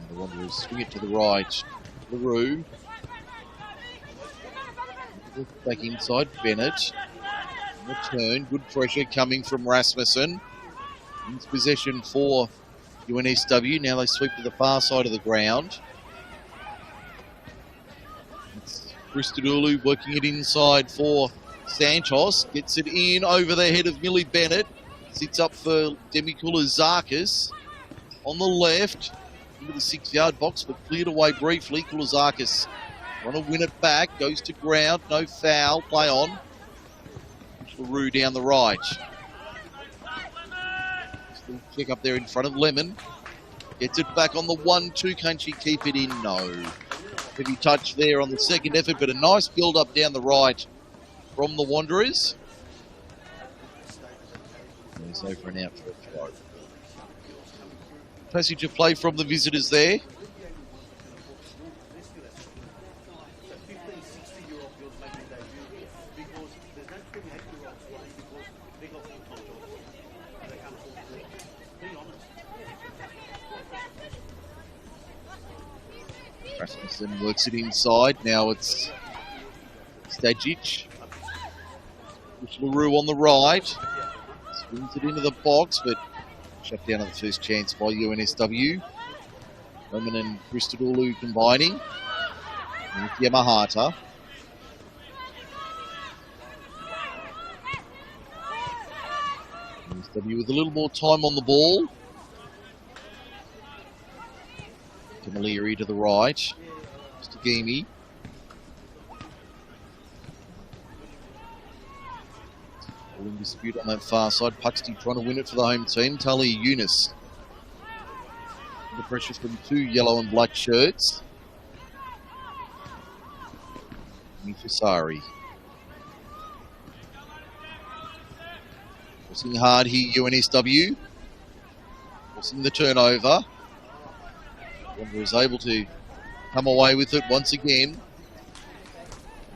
The Wanderers swing it to the right. LaRue. Back inside, Bennett. Return, good pressure coming from Rasmussen. Wins possession for UNSW. Now they sweep to the far side of the ground. It's Christodoulou working it inside for Santos. Gets it in over the head of Millie Bennett. Sits up for Demi-Kulizakis. On the left, into the 6-yard box, but cleared away briefly. Kulizakis want to win it back, goes to ground, no foul, play on. LaRue down the right. Still check up there in front of Lemon. Gets it back on the 1-2, can she keep it in? No. Heavy touch there on the second effort, but a nice build up down the right from the Wanderers. There's over and out for a throw. Passage of play from the visitors there. Rasmussen works it inside. Now it's Stajic. With LaRue on the right. Swings it into the box, but shut down at the first chance by UNSW. Lemon and Christodoulou combining. And with Yamahata. UNSW with a little more time on the ball. Camilleri to the right. Stagimi. All in dispute on that far side. Puxty trying to win it for the home team. Talia Yunus. The pressure from two yellow and black shirts. Mifasari. Pressing hard here, UNSW. Forcing the turnover. Wonder is able to come away with it once again.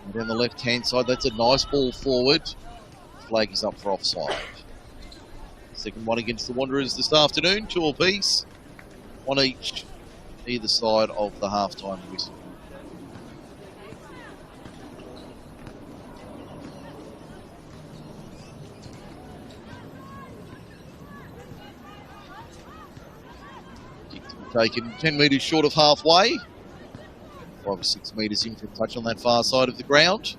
And down the left-hand side, that's a nice ball forward. Flag is up for offside. Second one against the Wanderers this afternoon, 2 apiece. 1 each, either side of the halftime whistle. Taken 10 metres short of halfway. 5 or 6 metres in from touch on that far side of the ground.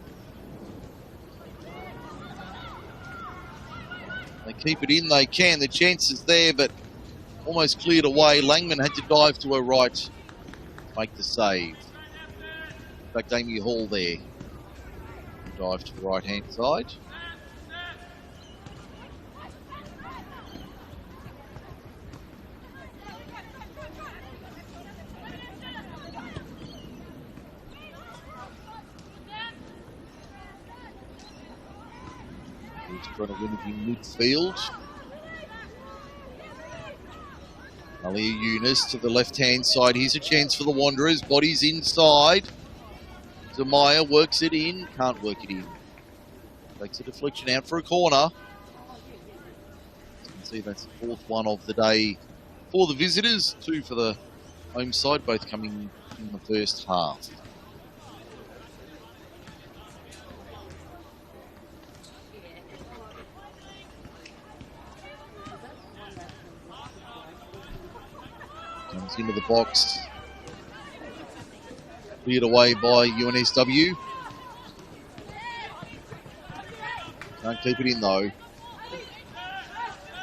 They keep it in, they can. The chance is there, but almost cleared away. Langman had to dive to her right to make the save. In fact, Amy Hall there. Dive to the right-hand side. Just trying to win it in midfield. Alia Yunus to the left-hand side. Here's a chance for the Wanderers. Bodies inside. Zamaya works it in. Can't work it in. Takes a deflection out for a corner. You can see that's the fourth one of the day for the visitors. 2 for the home side, both coming in the first half. Comes into the box. Cleared away by UNSW. Can't keep it in though.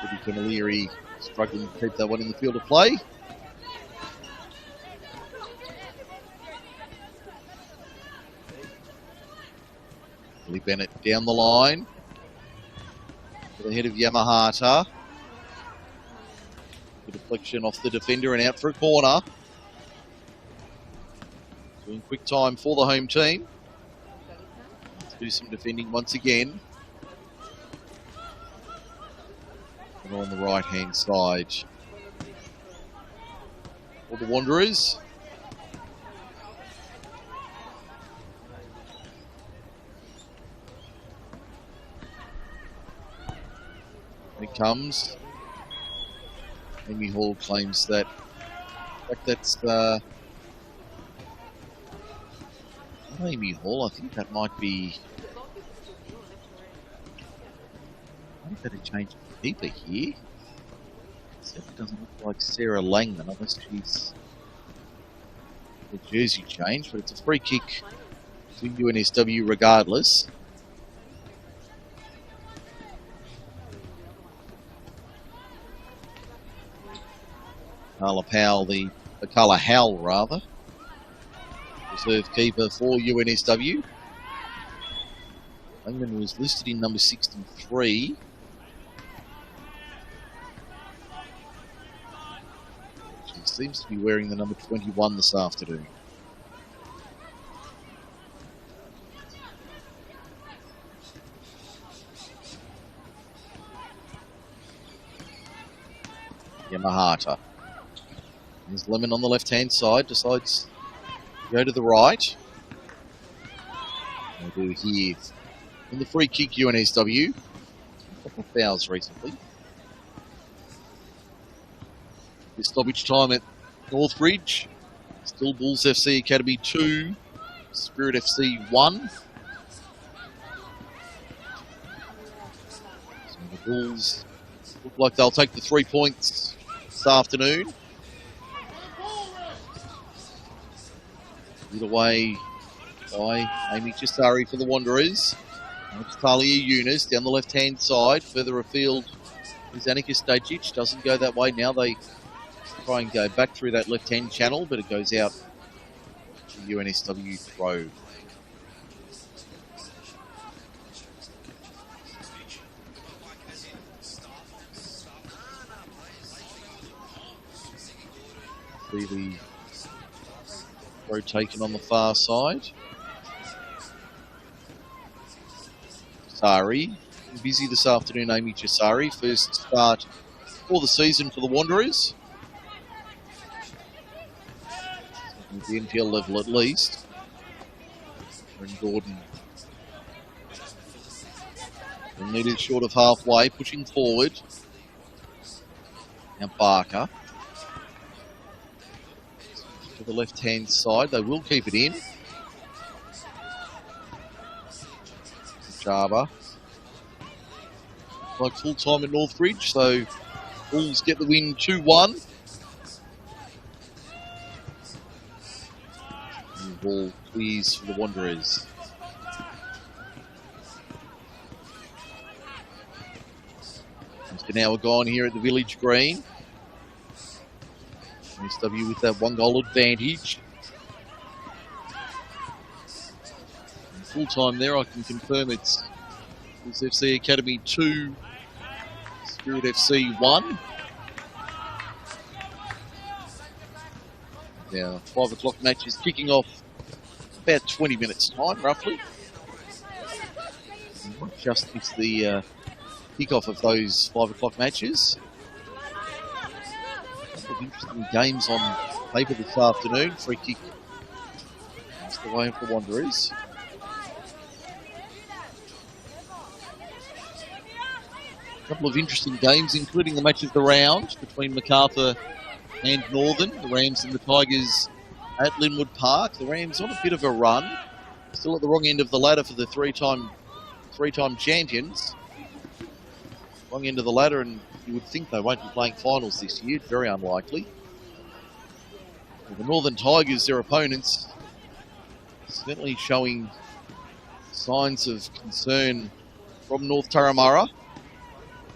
Eddie Camilleri struggling to keep that one in the field of play. Billy Bennett down the line. To the head of Yamahata. The deflection off the defender and out for a corner. Doing quick time for the home team. Let's do some defending once again. And on the right hand side for the Wanderers. And it comes. Amy Hall claims that. In fact, that's not Amy Hall. I think that might be. I think that had changed the keeper here. It doesn't look like Sarah Langman unless she's the jersey change, but it's a free kick to UNSW regardless. Carla Howell rather. Reserve keeper for UNSW. Langman was listed in number 63. She seems to be wearing the number 21 this afternoon. Yamahata. There's Lemon on the left-hand side, decides to go to the right. They do here in the free kick, UNSW. A couple of fouls recently. This stoppage time at Northbridge. Still Bulls FC Academy 2, Spirit FC 1. So the Bulls look like they'll take the 3 points this afternoon. Lead away by Amy Chisari for the Wanderers. It's Talia Yunus down the left-hand side. Further afield is Annika Stajic. Doesn't go that way now. They try and go back through that left-hand channel, but it goes out to UNSW throw. See the throw taken on the far side. Chisari, busy this afternoon, Amy Chisari. First start for the season for the Wanderers. At the NPL level at least. And Gordon. And needed short of halfway, pushing forward. Now Barker. To the left-hand side, they will keep it in. Java. Like full time at Northbridge, so Bulls get the win 2-1. And ball clears for the Wanderers. Just an hour gone here at the Village Green. NSW with that 1-goal advantage. Full time there, I can confirm it's FC Academy 2, Spirit FC 1. Now, 5 o'clock match is kicking off about 20 minutes time, roughly. Just missed the kickoff of those 5 o'clock matches. A couple of interesting games on paper this afternoon. Free kick that's the way for Wanderers. A couple of interesting games, including the match of the round between Macarthur and Northern. The Rams and the Tigers at Linwood Park. The Rams on a bit of a run. Still at the wrong end of the ladder for the three-time champions. Wrong end of the ladder, and you would think they won't be playing finals this year. Very unlikely. Well, the Northern Tigers, their opponents, certainly showing signs of concern from North Turramurra.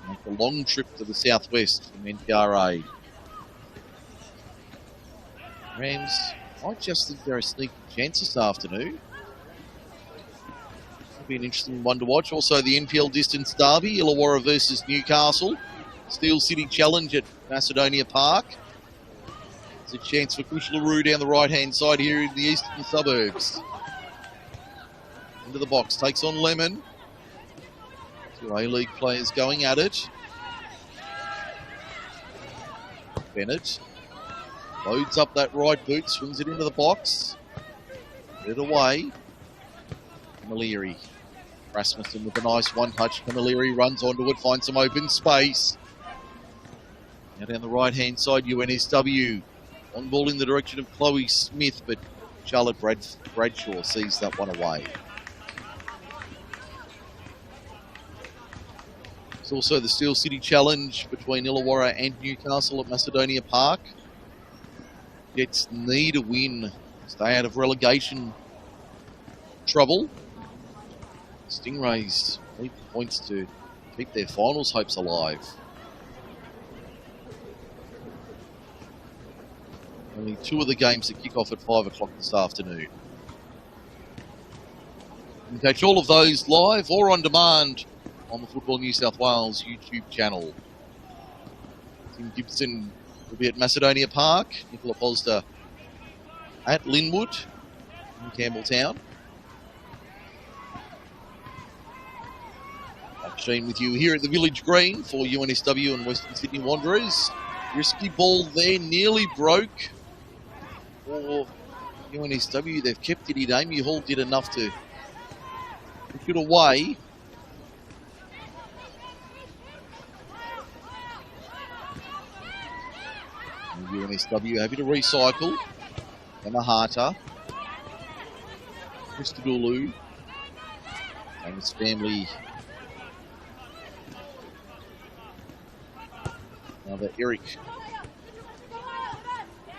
Make a long trip to the southwest from NPRA. Rams, I just think they're a sneaky chance this afternoon. It'll be an interesting one to watch. Also, the NPL distance derby, Illawarra versus Newcastle. Steel City Challenge at Macedonia Park. It's a chance for Kushlaroo down the right-hand side here in the eastern suburbs. Into the box, takes on Lemon. Two A-League players going at it. Bennett loads up that right boot, swings it into the box. Get it away. Camilleri. Rasmussen with a nice one-touch. Camilleri runs onto it, finds some open space. Now down the right-hand side, UNSW. On ball in the direction of Chloe Smith, but Charlotte Bradshaw sees that one away. It's also the Steel City Challenge between Illawarra and Newcastle at Macedonia Park. Jets need a win, stay out of relegation trouble. Stingrays need points to keep their finals hopes alive. Only 2 of the games that kick off at 5 o'clock this afternoon. You can catch all of those live or on demand on the Football New South Wales YouTube channel. Tim Gibson will be at Macedonia Park. Nicola Posda at Linwood in Campbelltown. I've Sheen with you here at the Village Green for UNSW and Western Sydney Wanderers. Risky ball there, nearly broke for UNSW. They've kept it in. Amy Hall did enough to push it away. And UNSW happy to recycle. Yamahata. Christodoulou. And his family. Another Eric.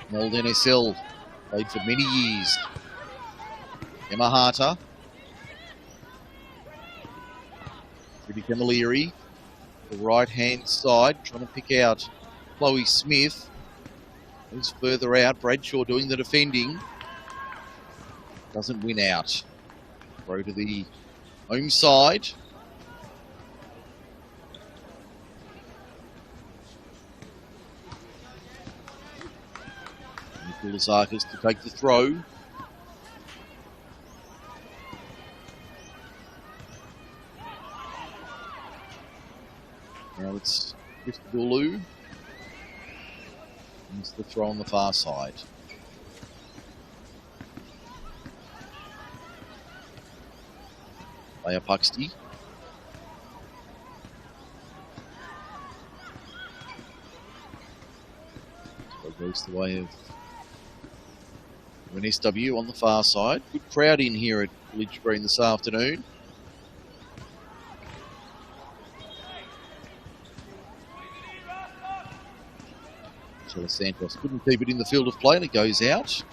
An old NSL. Played for many years. Yamahata. Pretty Camilleri. The right hand side. Trying to pick out Chloe Smith. Who's further out. Bradshaw doing the defending. Doesn't win out. Throw to the home side. Nicolasakis to take the throw. Now it's Christodoulou. It's the throw on the far side. Leia Puxty. So it goes the way of NSW on the far side. Good crowd in here at Village Green this afternoon. So Santos couldn't keep it in the field of play and it goes out.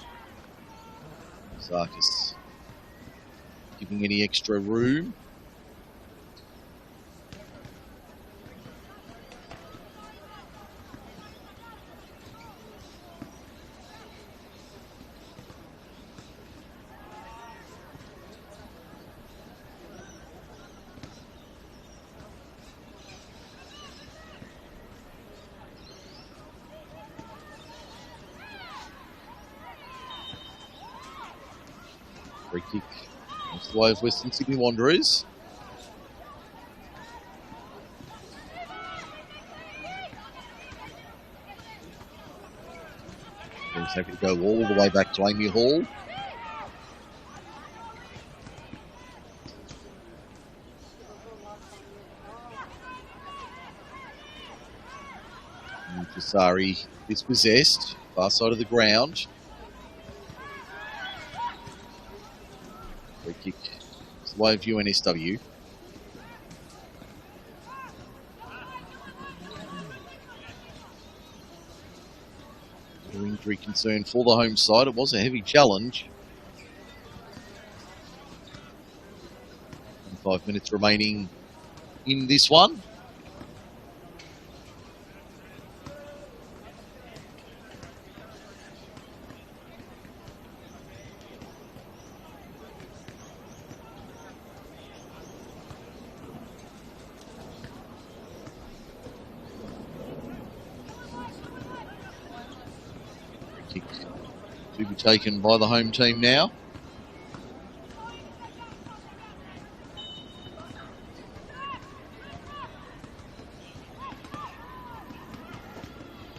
Zarkis giving any extra room. Free kick. That's the way of Western Sydney Wanderers. He's happy to go all the way back to Amy Hall. Jasari dispossessed, far side of the ground. Free kick, it's the way of UNSW. No injury concern for the home side. It was a heavy challenge. 5 minutes remaining in this one. Kick to be taken by the home team now.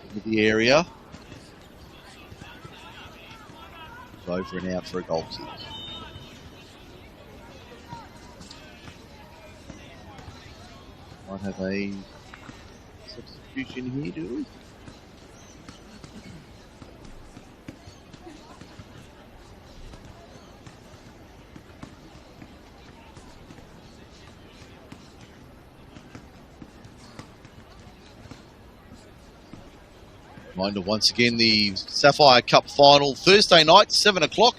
Into the area. It's over and out for a goal kick. Might have a substitution here, do we? Reminder once again, the Sapphire Cup final, Thursday night, 7 o'clock.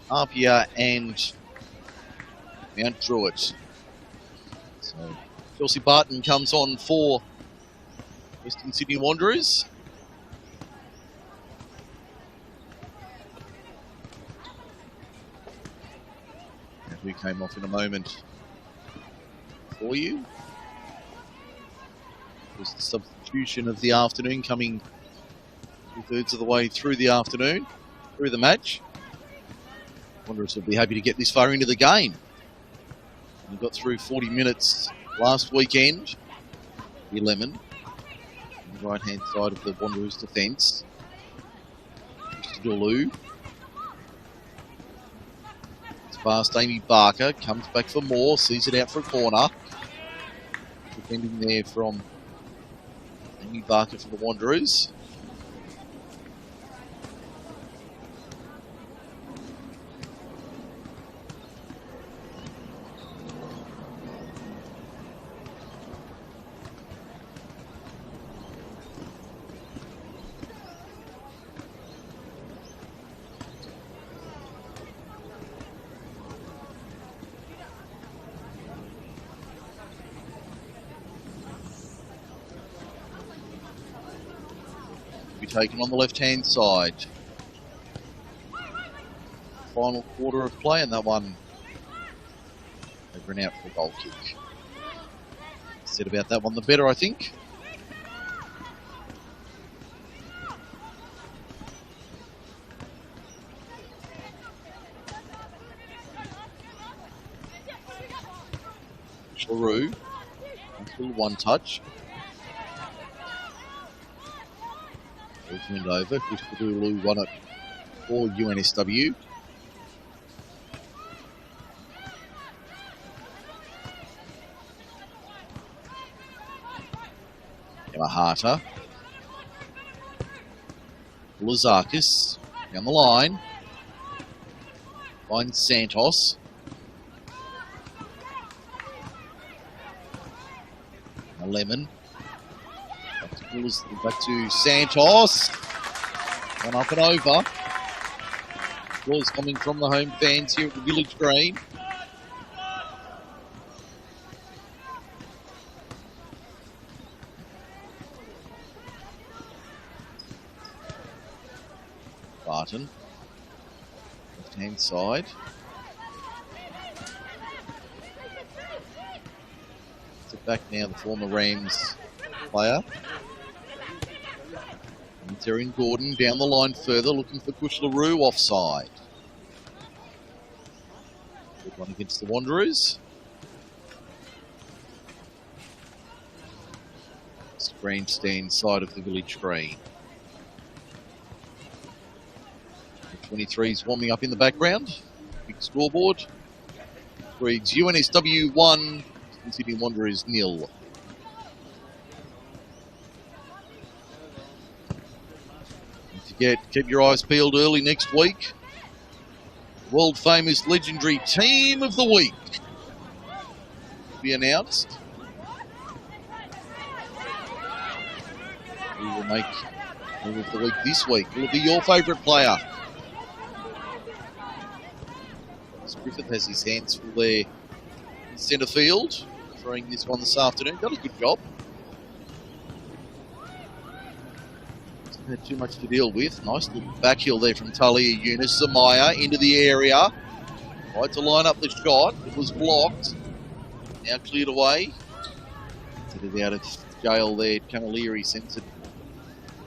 Apia and Mount Druitt. So Chelsea Barton comes on for Western Sydney Wanderers. And who came off in a moment for you? It was the substitution of the afternoon, coming 2/3 of the way through the afternoon, through the match. Wanderers will be happy to get this far into the game. We got through 40 minutes last weekend. 11 on the right-hand side of the Wanderers' defence. Dulu. It's past Amy Barker, comes back for more, sees it out for a corner. Defending there from Amy Barker for the Wanderers. Taken on the left-hand side. Final quarter of play, and that one over and out for a goal kick. Said about that one, the better, I think. LaRue, nice little one touch. Turned over. Chris Padulu won it for UNSW. Emma Harter. Lazakis down the line. Finds Santos. Lemon. Back to Santos. One up and over. Applause coming from the home fans here at the Village Green. Barton. Left-hand side. Sit back now, the former Rams player. Terry Gordon down the line further, looking for Kush LaRue offside. Good one against the Wanderers. It's the grandstand side of the Village Green. 23's warming up in the background. Big scoreboard. Reads UNSW 1, Sydney Wanderers 0. Keep your eyes peeled early next week. World famous legendary team of the week will be announced. We will make team of the week this week. Will it be your favourite player? Griffith has his hands full there in centre field, throwing this one this afternoon. Done a good job. Had too much to deal with. Nice little back heel there from Talia Yunus. Zamaya into the area. Tried to line up the shot. It was blocked. Now cleared away. Did it out of jail there. Camilleri sends it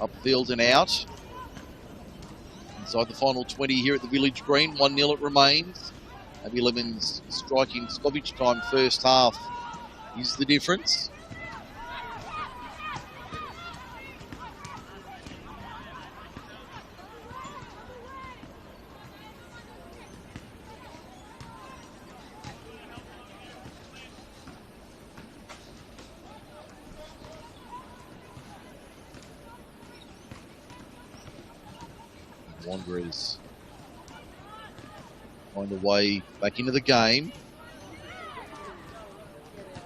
upfield and out. Inside the final 20 here at the Village Green. 1-0 it remains. Abby Lemon's striking stoppage time first half is the difference. Wanderers find a way back into the game.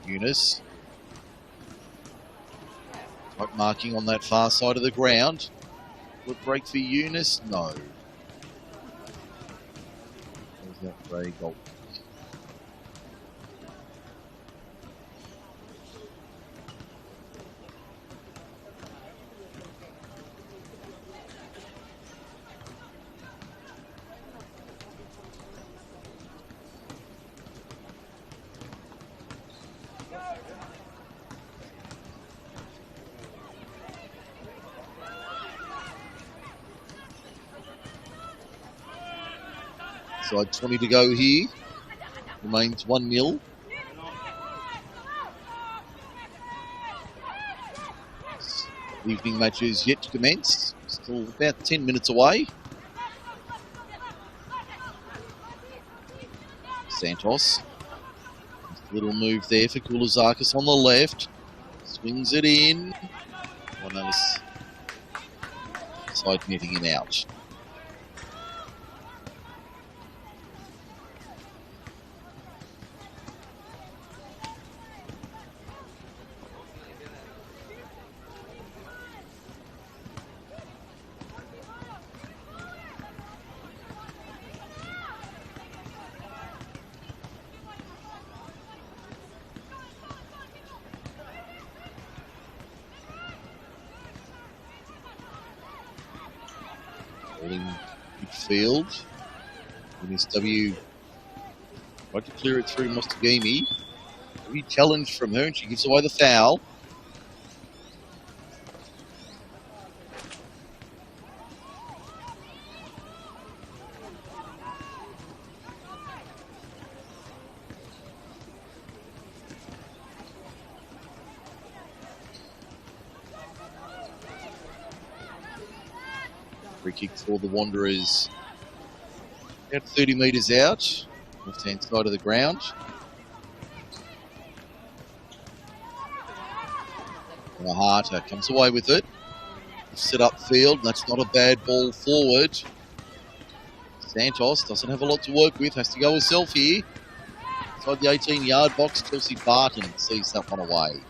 Eunice. Tight marking on that far side of the ground. Good break for Eunice? No. There's that Ray goal. Side 20 to go here. Remains 1-0. Evening matches yet to commence. Still about 10 minutes away. Santos. Little move there for Koulizakis on the left. Swings it in. One else. Side netting him out. Midfield. NSW tried to clear it through Mostagimi. Very challenge from her and she gives away the foul. Free kick for the Wanderers. About 30 metres out, left-hand side of the ground. Mahata comes away with it. Set up field, that's not a bad ball forward. Santos doesn't have a lot to work with, has to go herself here. Inside the 18-yard box, Chelsea Barton sees that one away.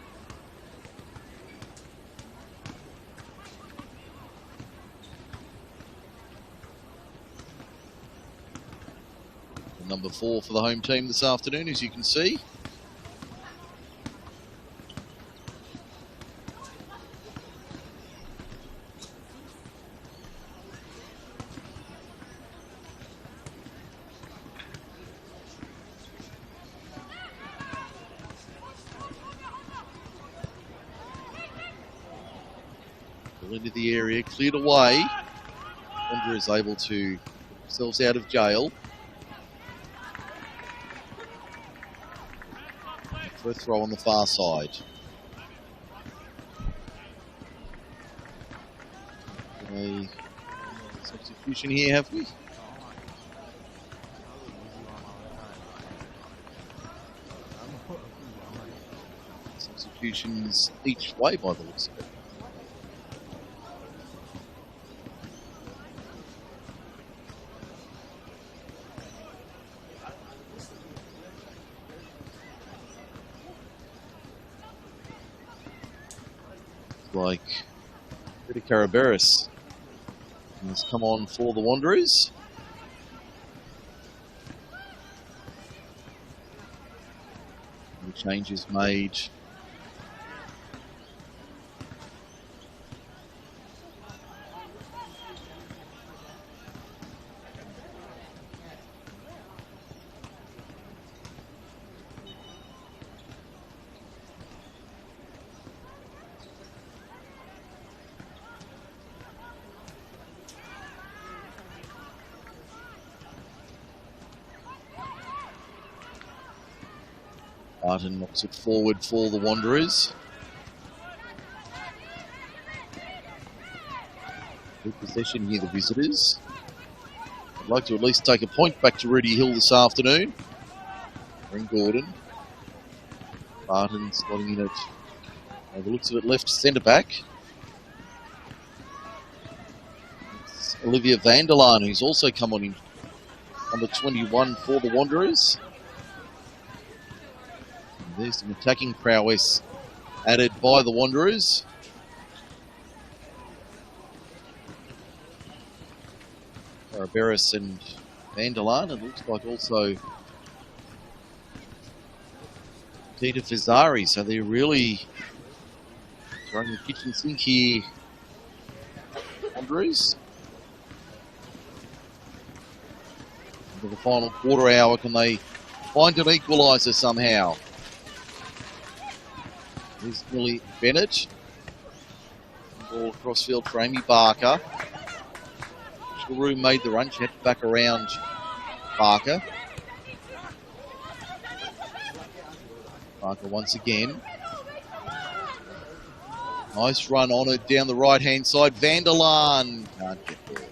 Number 4 for the home team this afternoon, as you can see. Pull into the area, cleared away. Wanderer is able to get themselves out of jail. For a throw on the far side. A substitution here, have we? substitutions each way by the looks of it. Like Peter Caraberis has come on for the Wanderers. The changes made. Barton knocks it forward for the Wanderers. Good possession here, the visitors. I'd like to at least take a point back to Rudy Hill this afternoon. Bring Gordon. Barton slotting in at, by the looks of it, left centre back. It's Olivia Vanderlaan, who's also come on in number 21 for the Wanderers. There's some attacking prowess added by the Wanderers. Caraberis and Vanderlaan. It looks like also Tita Fazari. So they're really throwing the kitchen sink here. Wanderers. Into the final quarter hour. Can they find an equaliser somehow? Here's Millie Bennett. Ball across field for Amy Barker. Shulroom made the run. She had to back around Barker. Barker once again. Nice run on it down the right-hand side. Vanderlaan can't get there.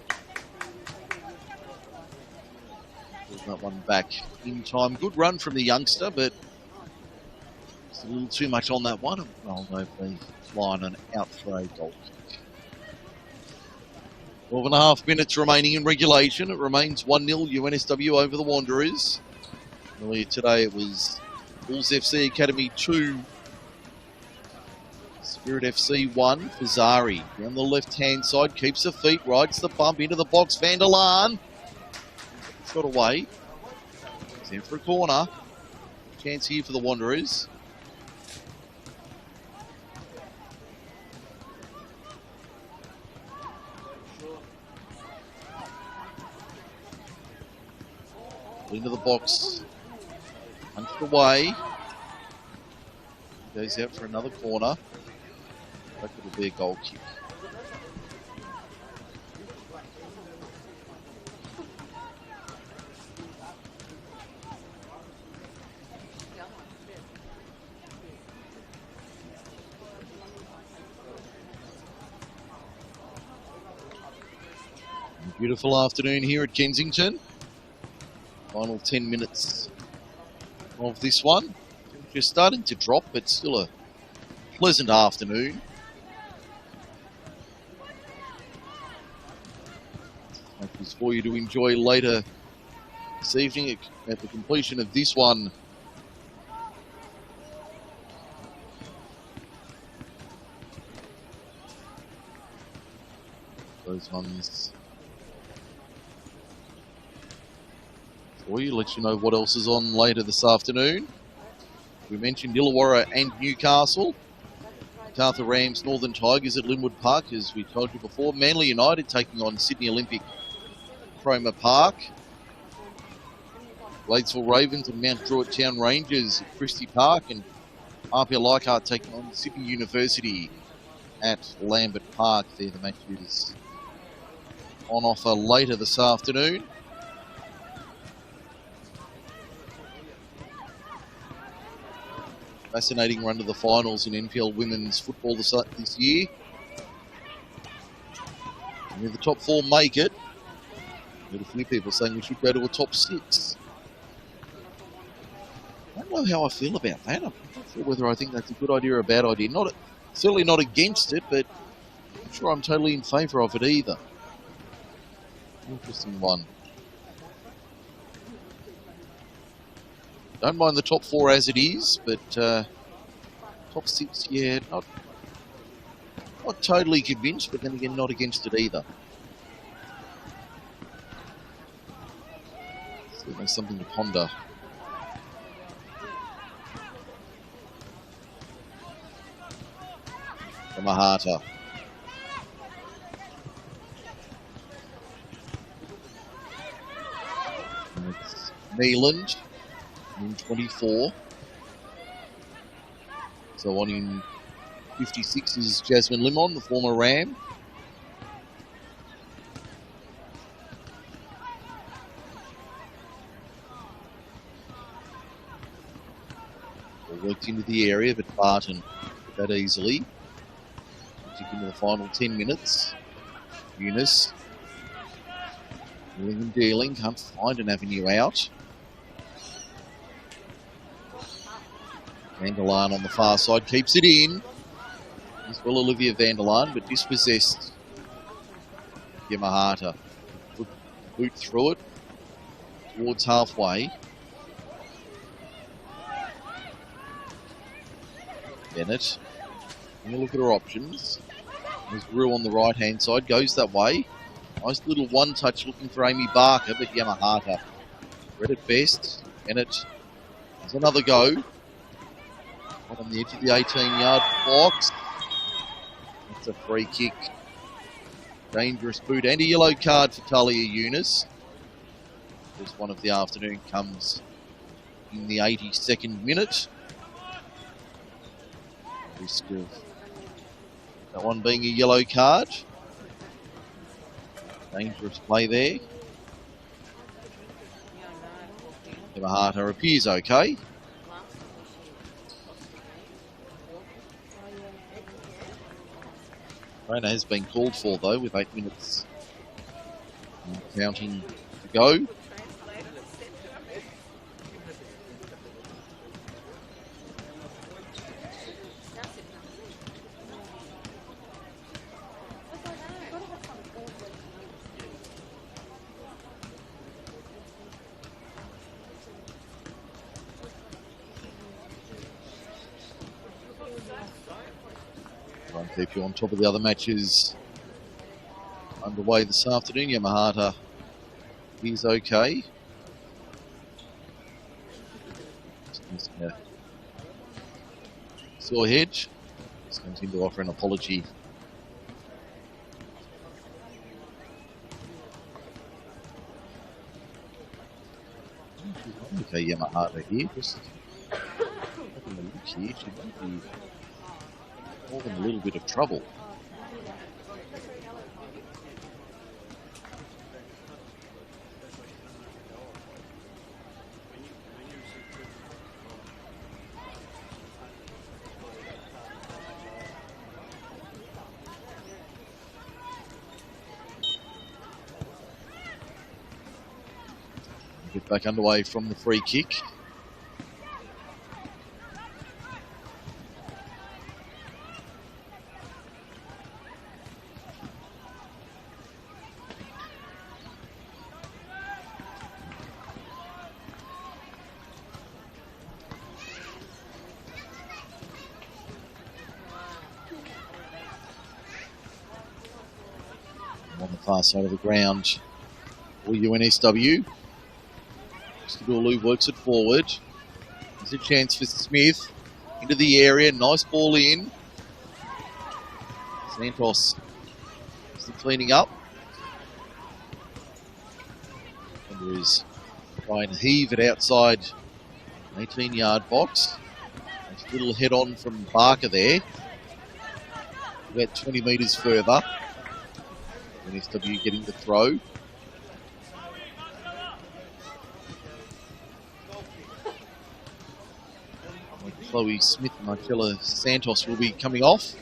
Pulls that one back in time. Good run from the youngster, but a little too much on that one. Rolled over the line and out for a goal kick. 12.5 minutes remaining in regulation. It remains 1-0 UNSW over the Wanderers. Earlier today it was Bulls FC Academy 2, Spirit FC 1. Fazari down the left-hand side, keeps her feet, rides the bump into the box. Vanderlaan. Shot away. He's in for a corner. Chance here for the Wanderers. Into the box, punched away, goes out for another corner. That could be a goal kick. A beautiful afternoon here at Kensington. Final 10 minutes of this one. Just starting to drop, but still a pleasant afternoon. Hope this for you to enjoy later this evening at the completion of this one. Those ones for you, let you know what else is on later this afternoon. We mentioned Illawarra and Newcastle. Macarthur Rams, Northern Tigers at Linwood Park, as we told you before. Manly United taking on Sydney Olympic, Cromer Park. Bladesville Ravens and Mount Druitt Town Rangers at Christie Park, and RPL Leichhardt taking on Sydney University at Lambert Park. There, the match is on offer later this afternoon. Fascinating run to the finals in NPL women's football this year. And if the top four make it, there are a few people saying we should go to a top six. I don't don't know how I feel about that. I'm not sure whether I think that's a good idea or a bad idea. Certainly not against it, but I'm not sure I'm totally in favour of it either. Interesting one. Don't mind the top 4 as it is, but top 6, yeah, not totally convinced, but then again, not against it either. Certainly something to ponder. Yamahata. And it's Neeland in 24. So on in 56 is Jasmine Limon, the former Ram. Worked into the area, but Barton did that easily. Into the final 10 minutes. Eunice. Wheeling and dealing, can't find an avenue out. Vanderlaan on the far side keeps it in. As well Olivia Vanderlaan, but dispossessed Yamahata. Boot through it towards halfway. Bennett. And look at her options. There's Rue on the right hand side, goes that way. Nice little one touch looking for Amy Barker, but Yamahata read it best. Bennett. There's another go. Right on the edge of the 18-yard box. That's a free kick. Dangerous boot and a yellow card for Talia Eunice. This one of the afternoon comes in the 82nd minute. Risk of that one being a yellow card. Dangerous play there. Yamahata appears okay. Trainer has been called for though, with 8 minutes and counting to go. I'll keep you on top of the other matches underway this afternoon. Yamahata is okay. Sore Hedge just comes in to offer an apology. Okay, Yamahata here, just having a look here. She might be more than a little bit of trouble. Get back underway from the free kick. On the far side of the ground for UNSW. Skidoo works it forward. There's a chance for Smith into the area. Nice ball in. Santos still cleaning up. And is trying to heave it outside 18-yard box. Nice little head on from Barker there. About 20 metres further. NSW getting the throw. Chloe Smith and Marcella Santos will be coming off.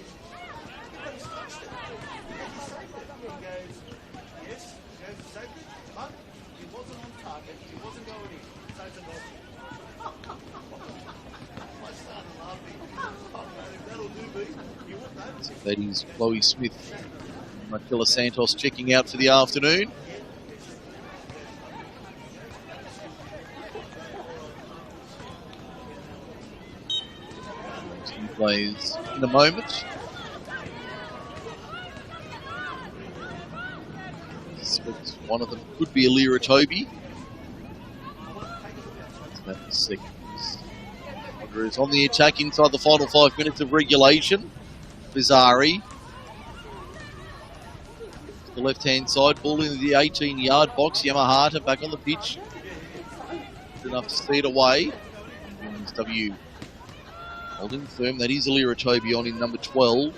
That is Chloe Smith. Marcella Santos checking out for the afternoon. He plays in a moment. I suspect one of them could be Alira Toby. That's about the second. Wanderers on the attack inside the final 5 minutes of regulation. Bizarri. The left-hand side, ball into the 18-yard box. Yamahata back on the pitch. Good enough to see it away. NSW holding firm. That is Alira Toby on in number 12.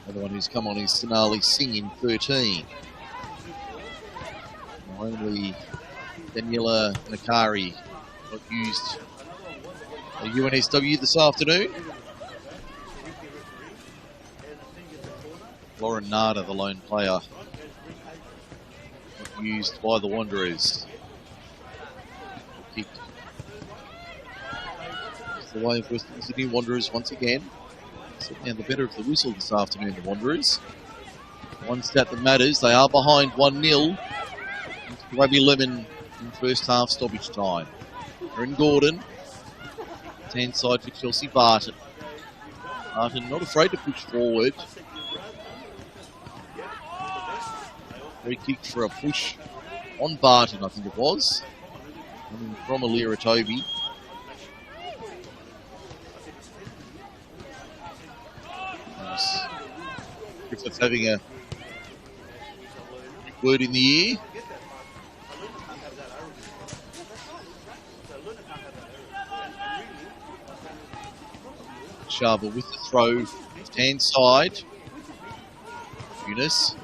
Another one who's come on is Sonali Singh in 13. Only Daniela Nakari not used at UNSW this afternoon. Lauren Nada, the lone player, not used by the Wanderers. Kicked. It's the way of Western Sydney Wanderers once again. Sitting down the better of the whistle this afternoon, the Wanderers. One stat that matters, they are behind 1-0. Rabi Lemon in first half stoppage time. Erin Gordon. Hand side for Chelsea Barton. Barton not afraid to push forward. Free kick for a push on Barton, I think it was. Coming from Alira Toby. Griffith having a word in the ear. Sharva with the throw, left hand side. Eunice.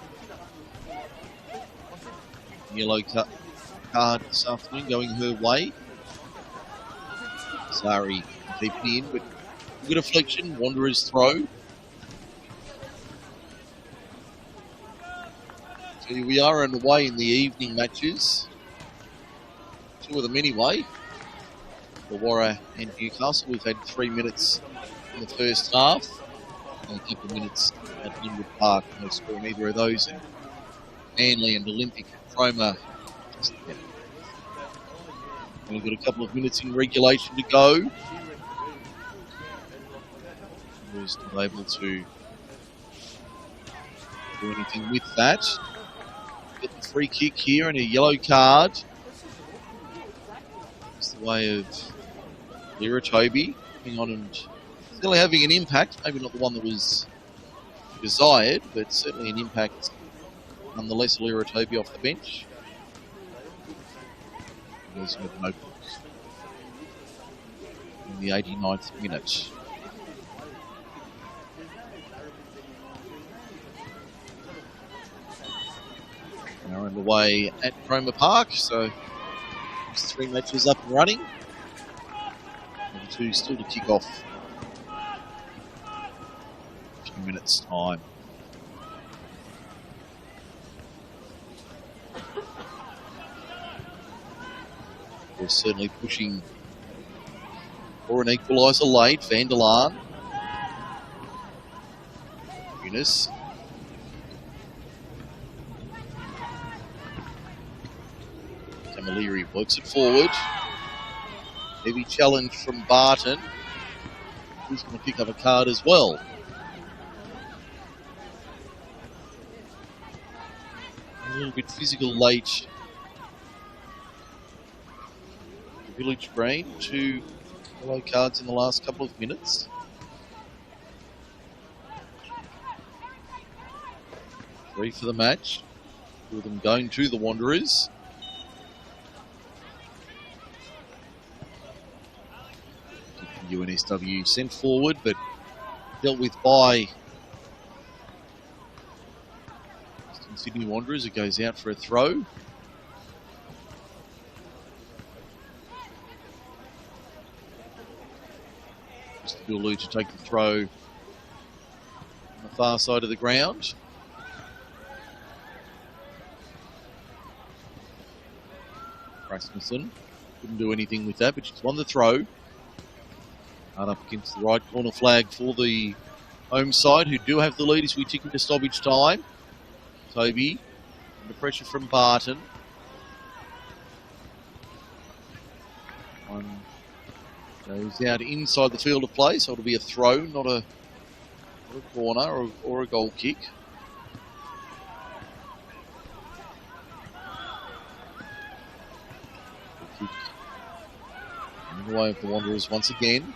Yellow card this afternoon going her way. Sari keep it in, but good deflection. Wanderers throw. So here we are underway in the evening matches. Two of them anyway. For Warra and Newcastle, we've had 3 minutes in the first half. And a couple of minutes at Linwood Park. No score in either of those. And Manly and Olympic Chroma. We've got a couple of minutes in regulation to go. Was not able to do anything with that. Get the free kick here and a yellow card. It's the way of Alira Toby coming on and still having an impact. Maybe not the one that was desired, but certainly an impact nonetheless. Alira Toby off the bench. There's no notebooks in the 89th minute. Now underway at Cromer Park, so there's 3 matches up and running. And 2 still to kick off in a few minutes' time. We're certainly pushing for an equaliser late. Van der Laan. Eunice. Camilleri works it forward. Heavy challenge from Barton. Who's going to pick up a card as well? A little bit physical late. Village Green, 2 yellow cards in the last couple of minutes. Three for the match. 2 of them going to the Wanderers. UNSW sent forward, but dealt with by Sydney Wanderers. It goes out for a throw. Gulu to take the throw on the far side of the ground. Rasmussen couldn't do anything with that, but she's won the throw. Hard up against the right corner flag for the home side, who do have the lead as we tick into stoppage time. Toby, under pressure from Barton. One goes out inside the field of play, so it'll be a throw, not a corner or a goal kick. Kick in the way of the Wanderers once again.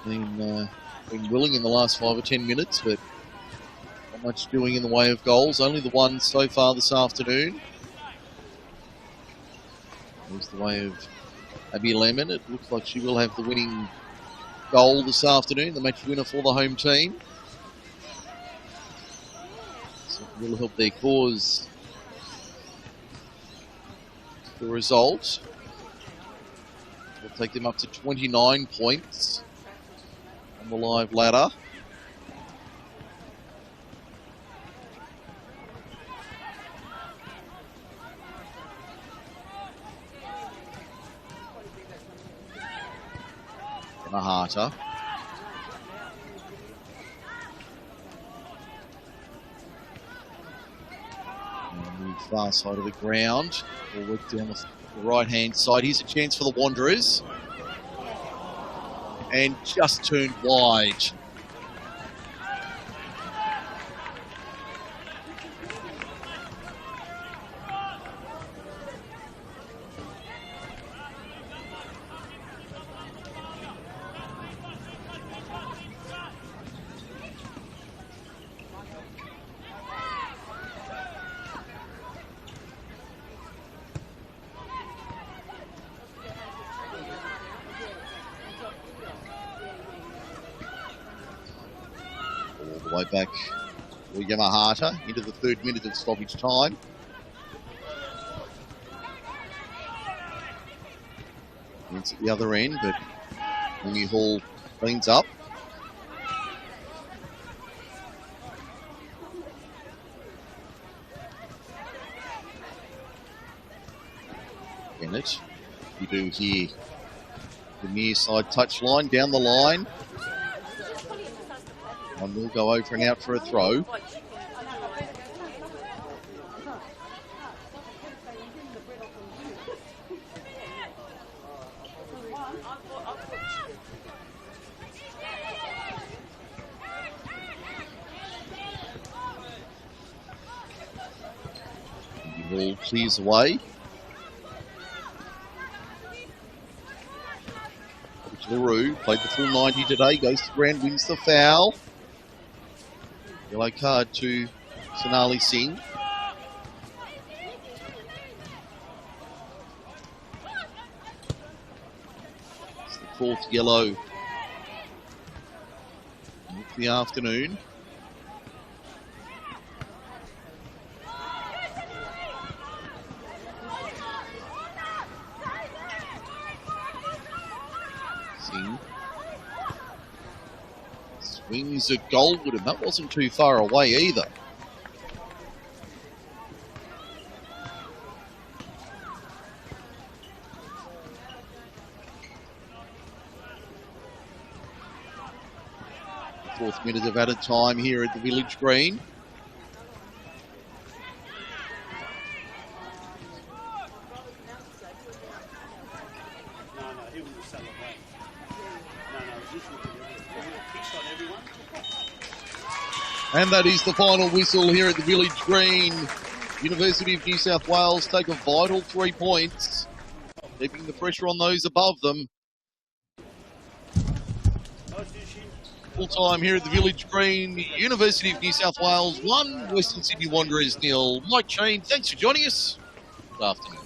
Been willing in the last 5 or 10 minutes, but not much doing in the way of goals. Only the one so far this afternoon. There's the way of Abby Lemon. It looks like she will have the winning goal this afternoon, the match winner for the home team. So it will help their cause. The result will take them up to 29 points on the live ladder. Mahata. Move far side of the ground. We'll work down the right-hand side. Here's a chance for the Wanderers. And just turned wide. Way back for Yamahata into the 3rd minute of stoppage time. It's at the other end, but Wingy Hall cleans up. Bennett, you do here the near side touch line down the line. One will go over and out for a throw. The ball clears away. LaRue played the full 90 today, goes to ground, wins the foul. Yellow card to Sonali Singh. It's the 4th yellow of the afternoon. Singh swings at Goldwood, and that wasn't too far away either. The 4th minute of added time here at the Village Green. And that is the final whistle here at the Village Green. University of New South Wales take a vital 3 points, keeping the pressure on those above them. Full time here at the Village Green. University of New South Wales 1, Western Sydney Wanderers 0. Mike Shane, thanks for joining us. Good afternoon.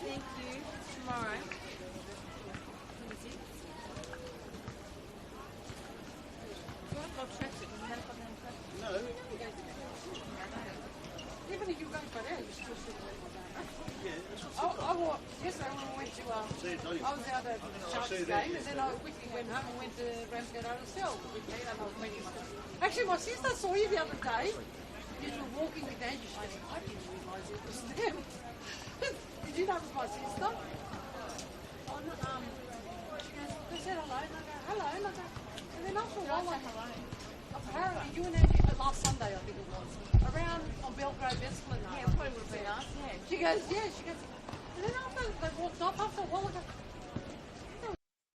Thank you. Tomorrow. No. even if you were going for an hour, you still should have let my day. Yeah, that's what's I walked yesterday when we went to, I was out at Sharks game, and then I quickly went home and went to Ramsgate Hotel with me, and I was meeting my sister. Actually, my sister saw you the other day. You were walking with Angie. She goes, I didn't realise it was them. Did you know it was my sister? Oh, no, she goes, they said hello, and I go, hello, and I go, and then after a while, like, apparently you and Angie, last Sunday I think it was, around on Belgrave Esplanade. Yeah, it probably would have been us, yeah. She goes, and then after they walked off, after a while I go,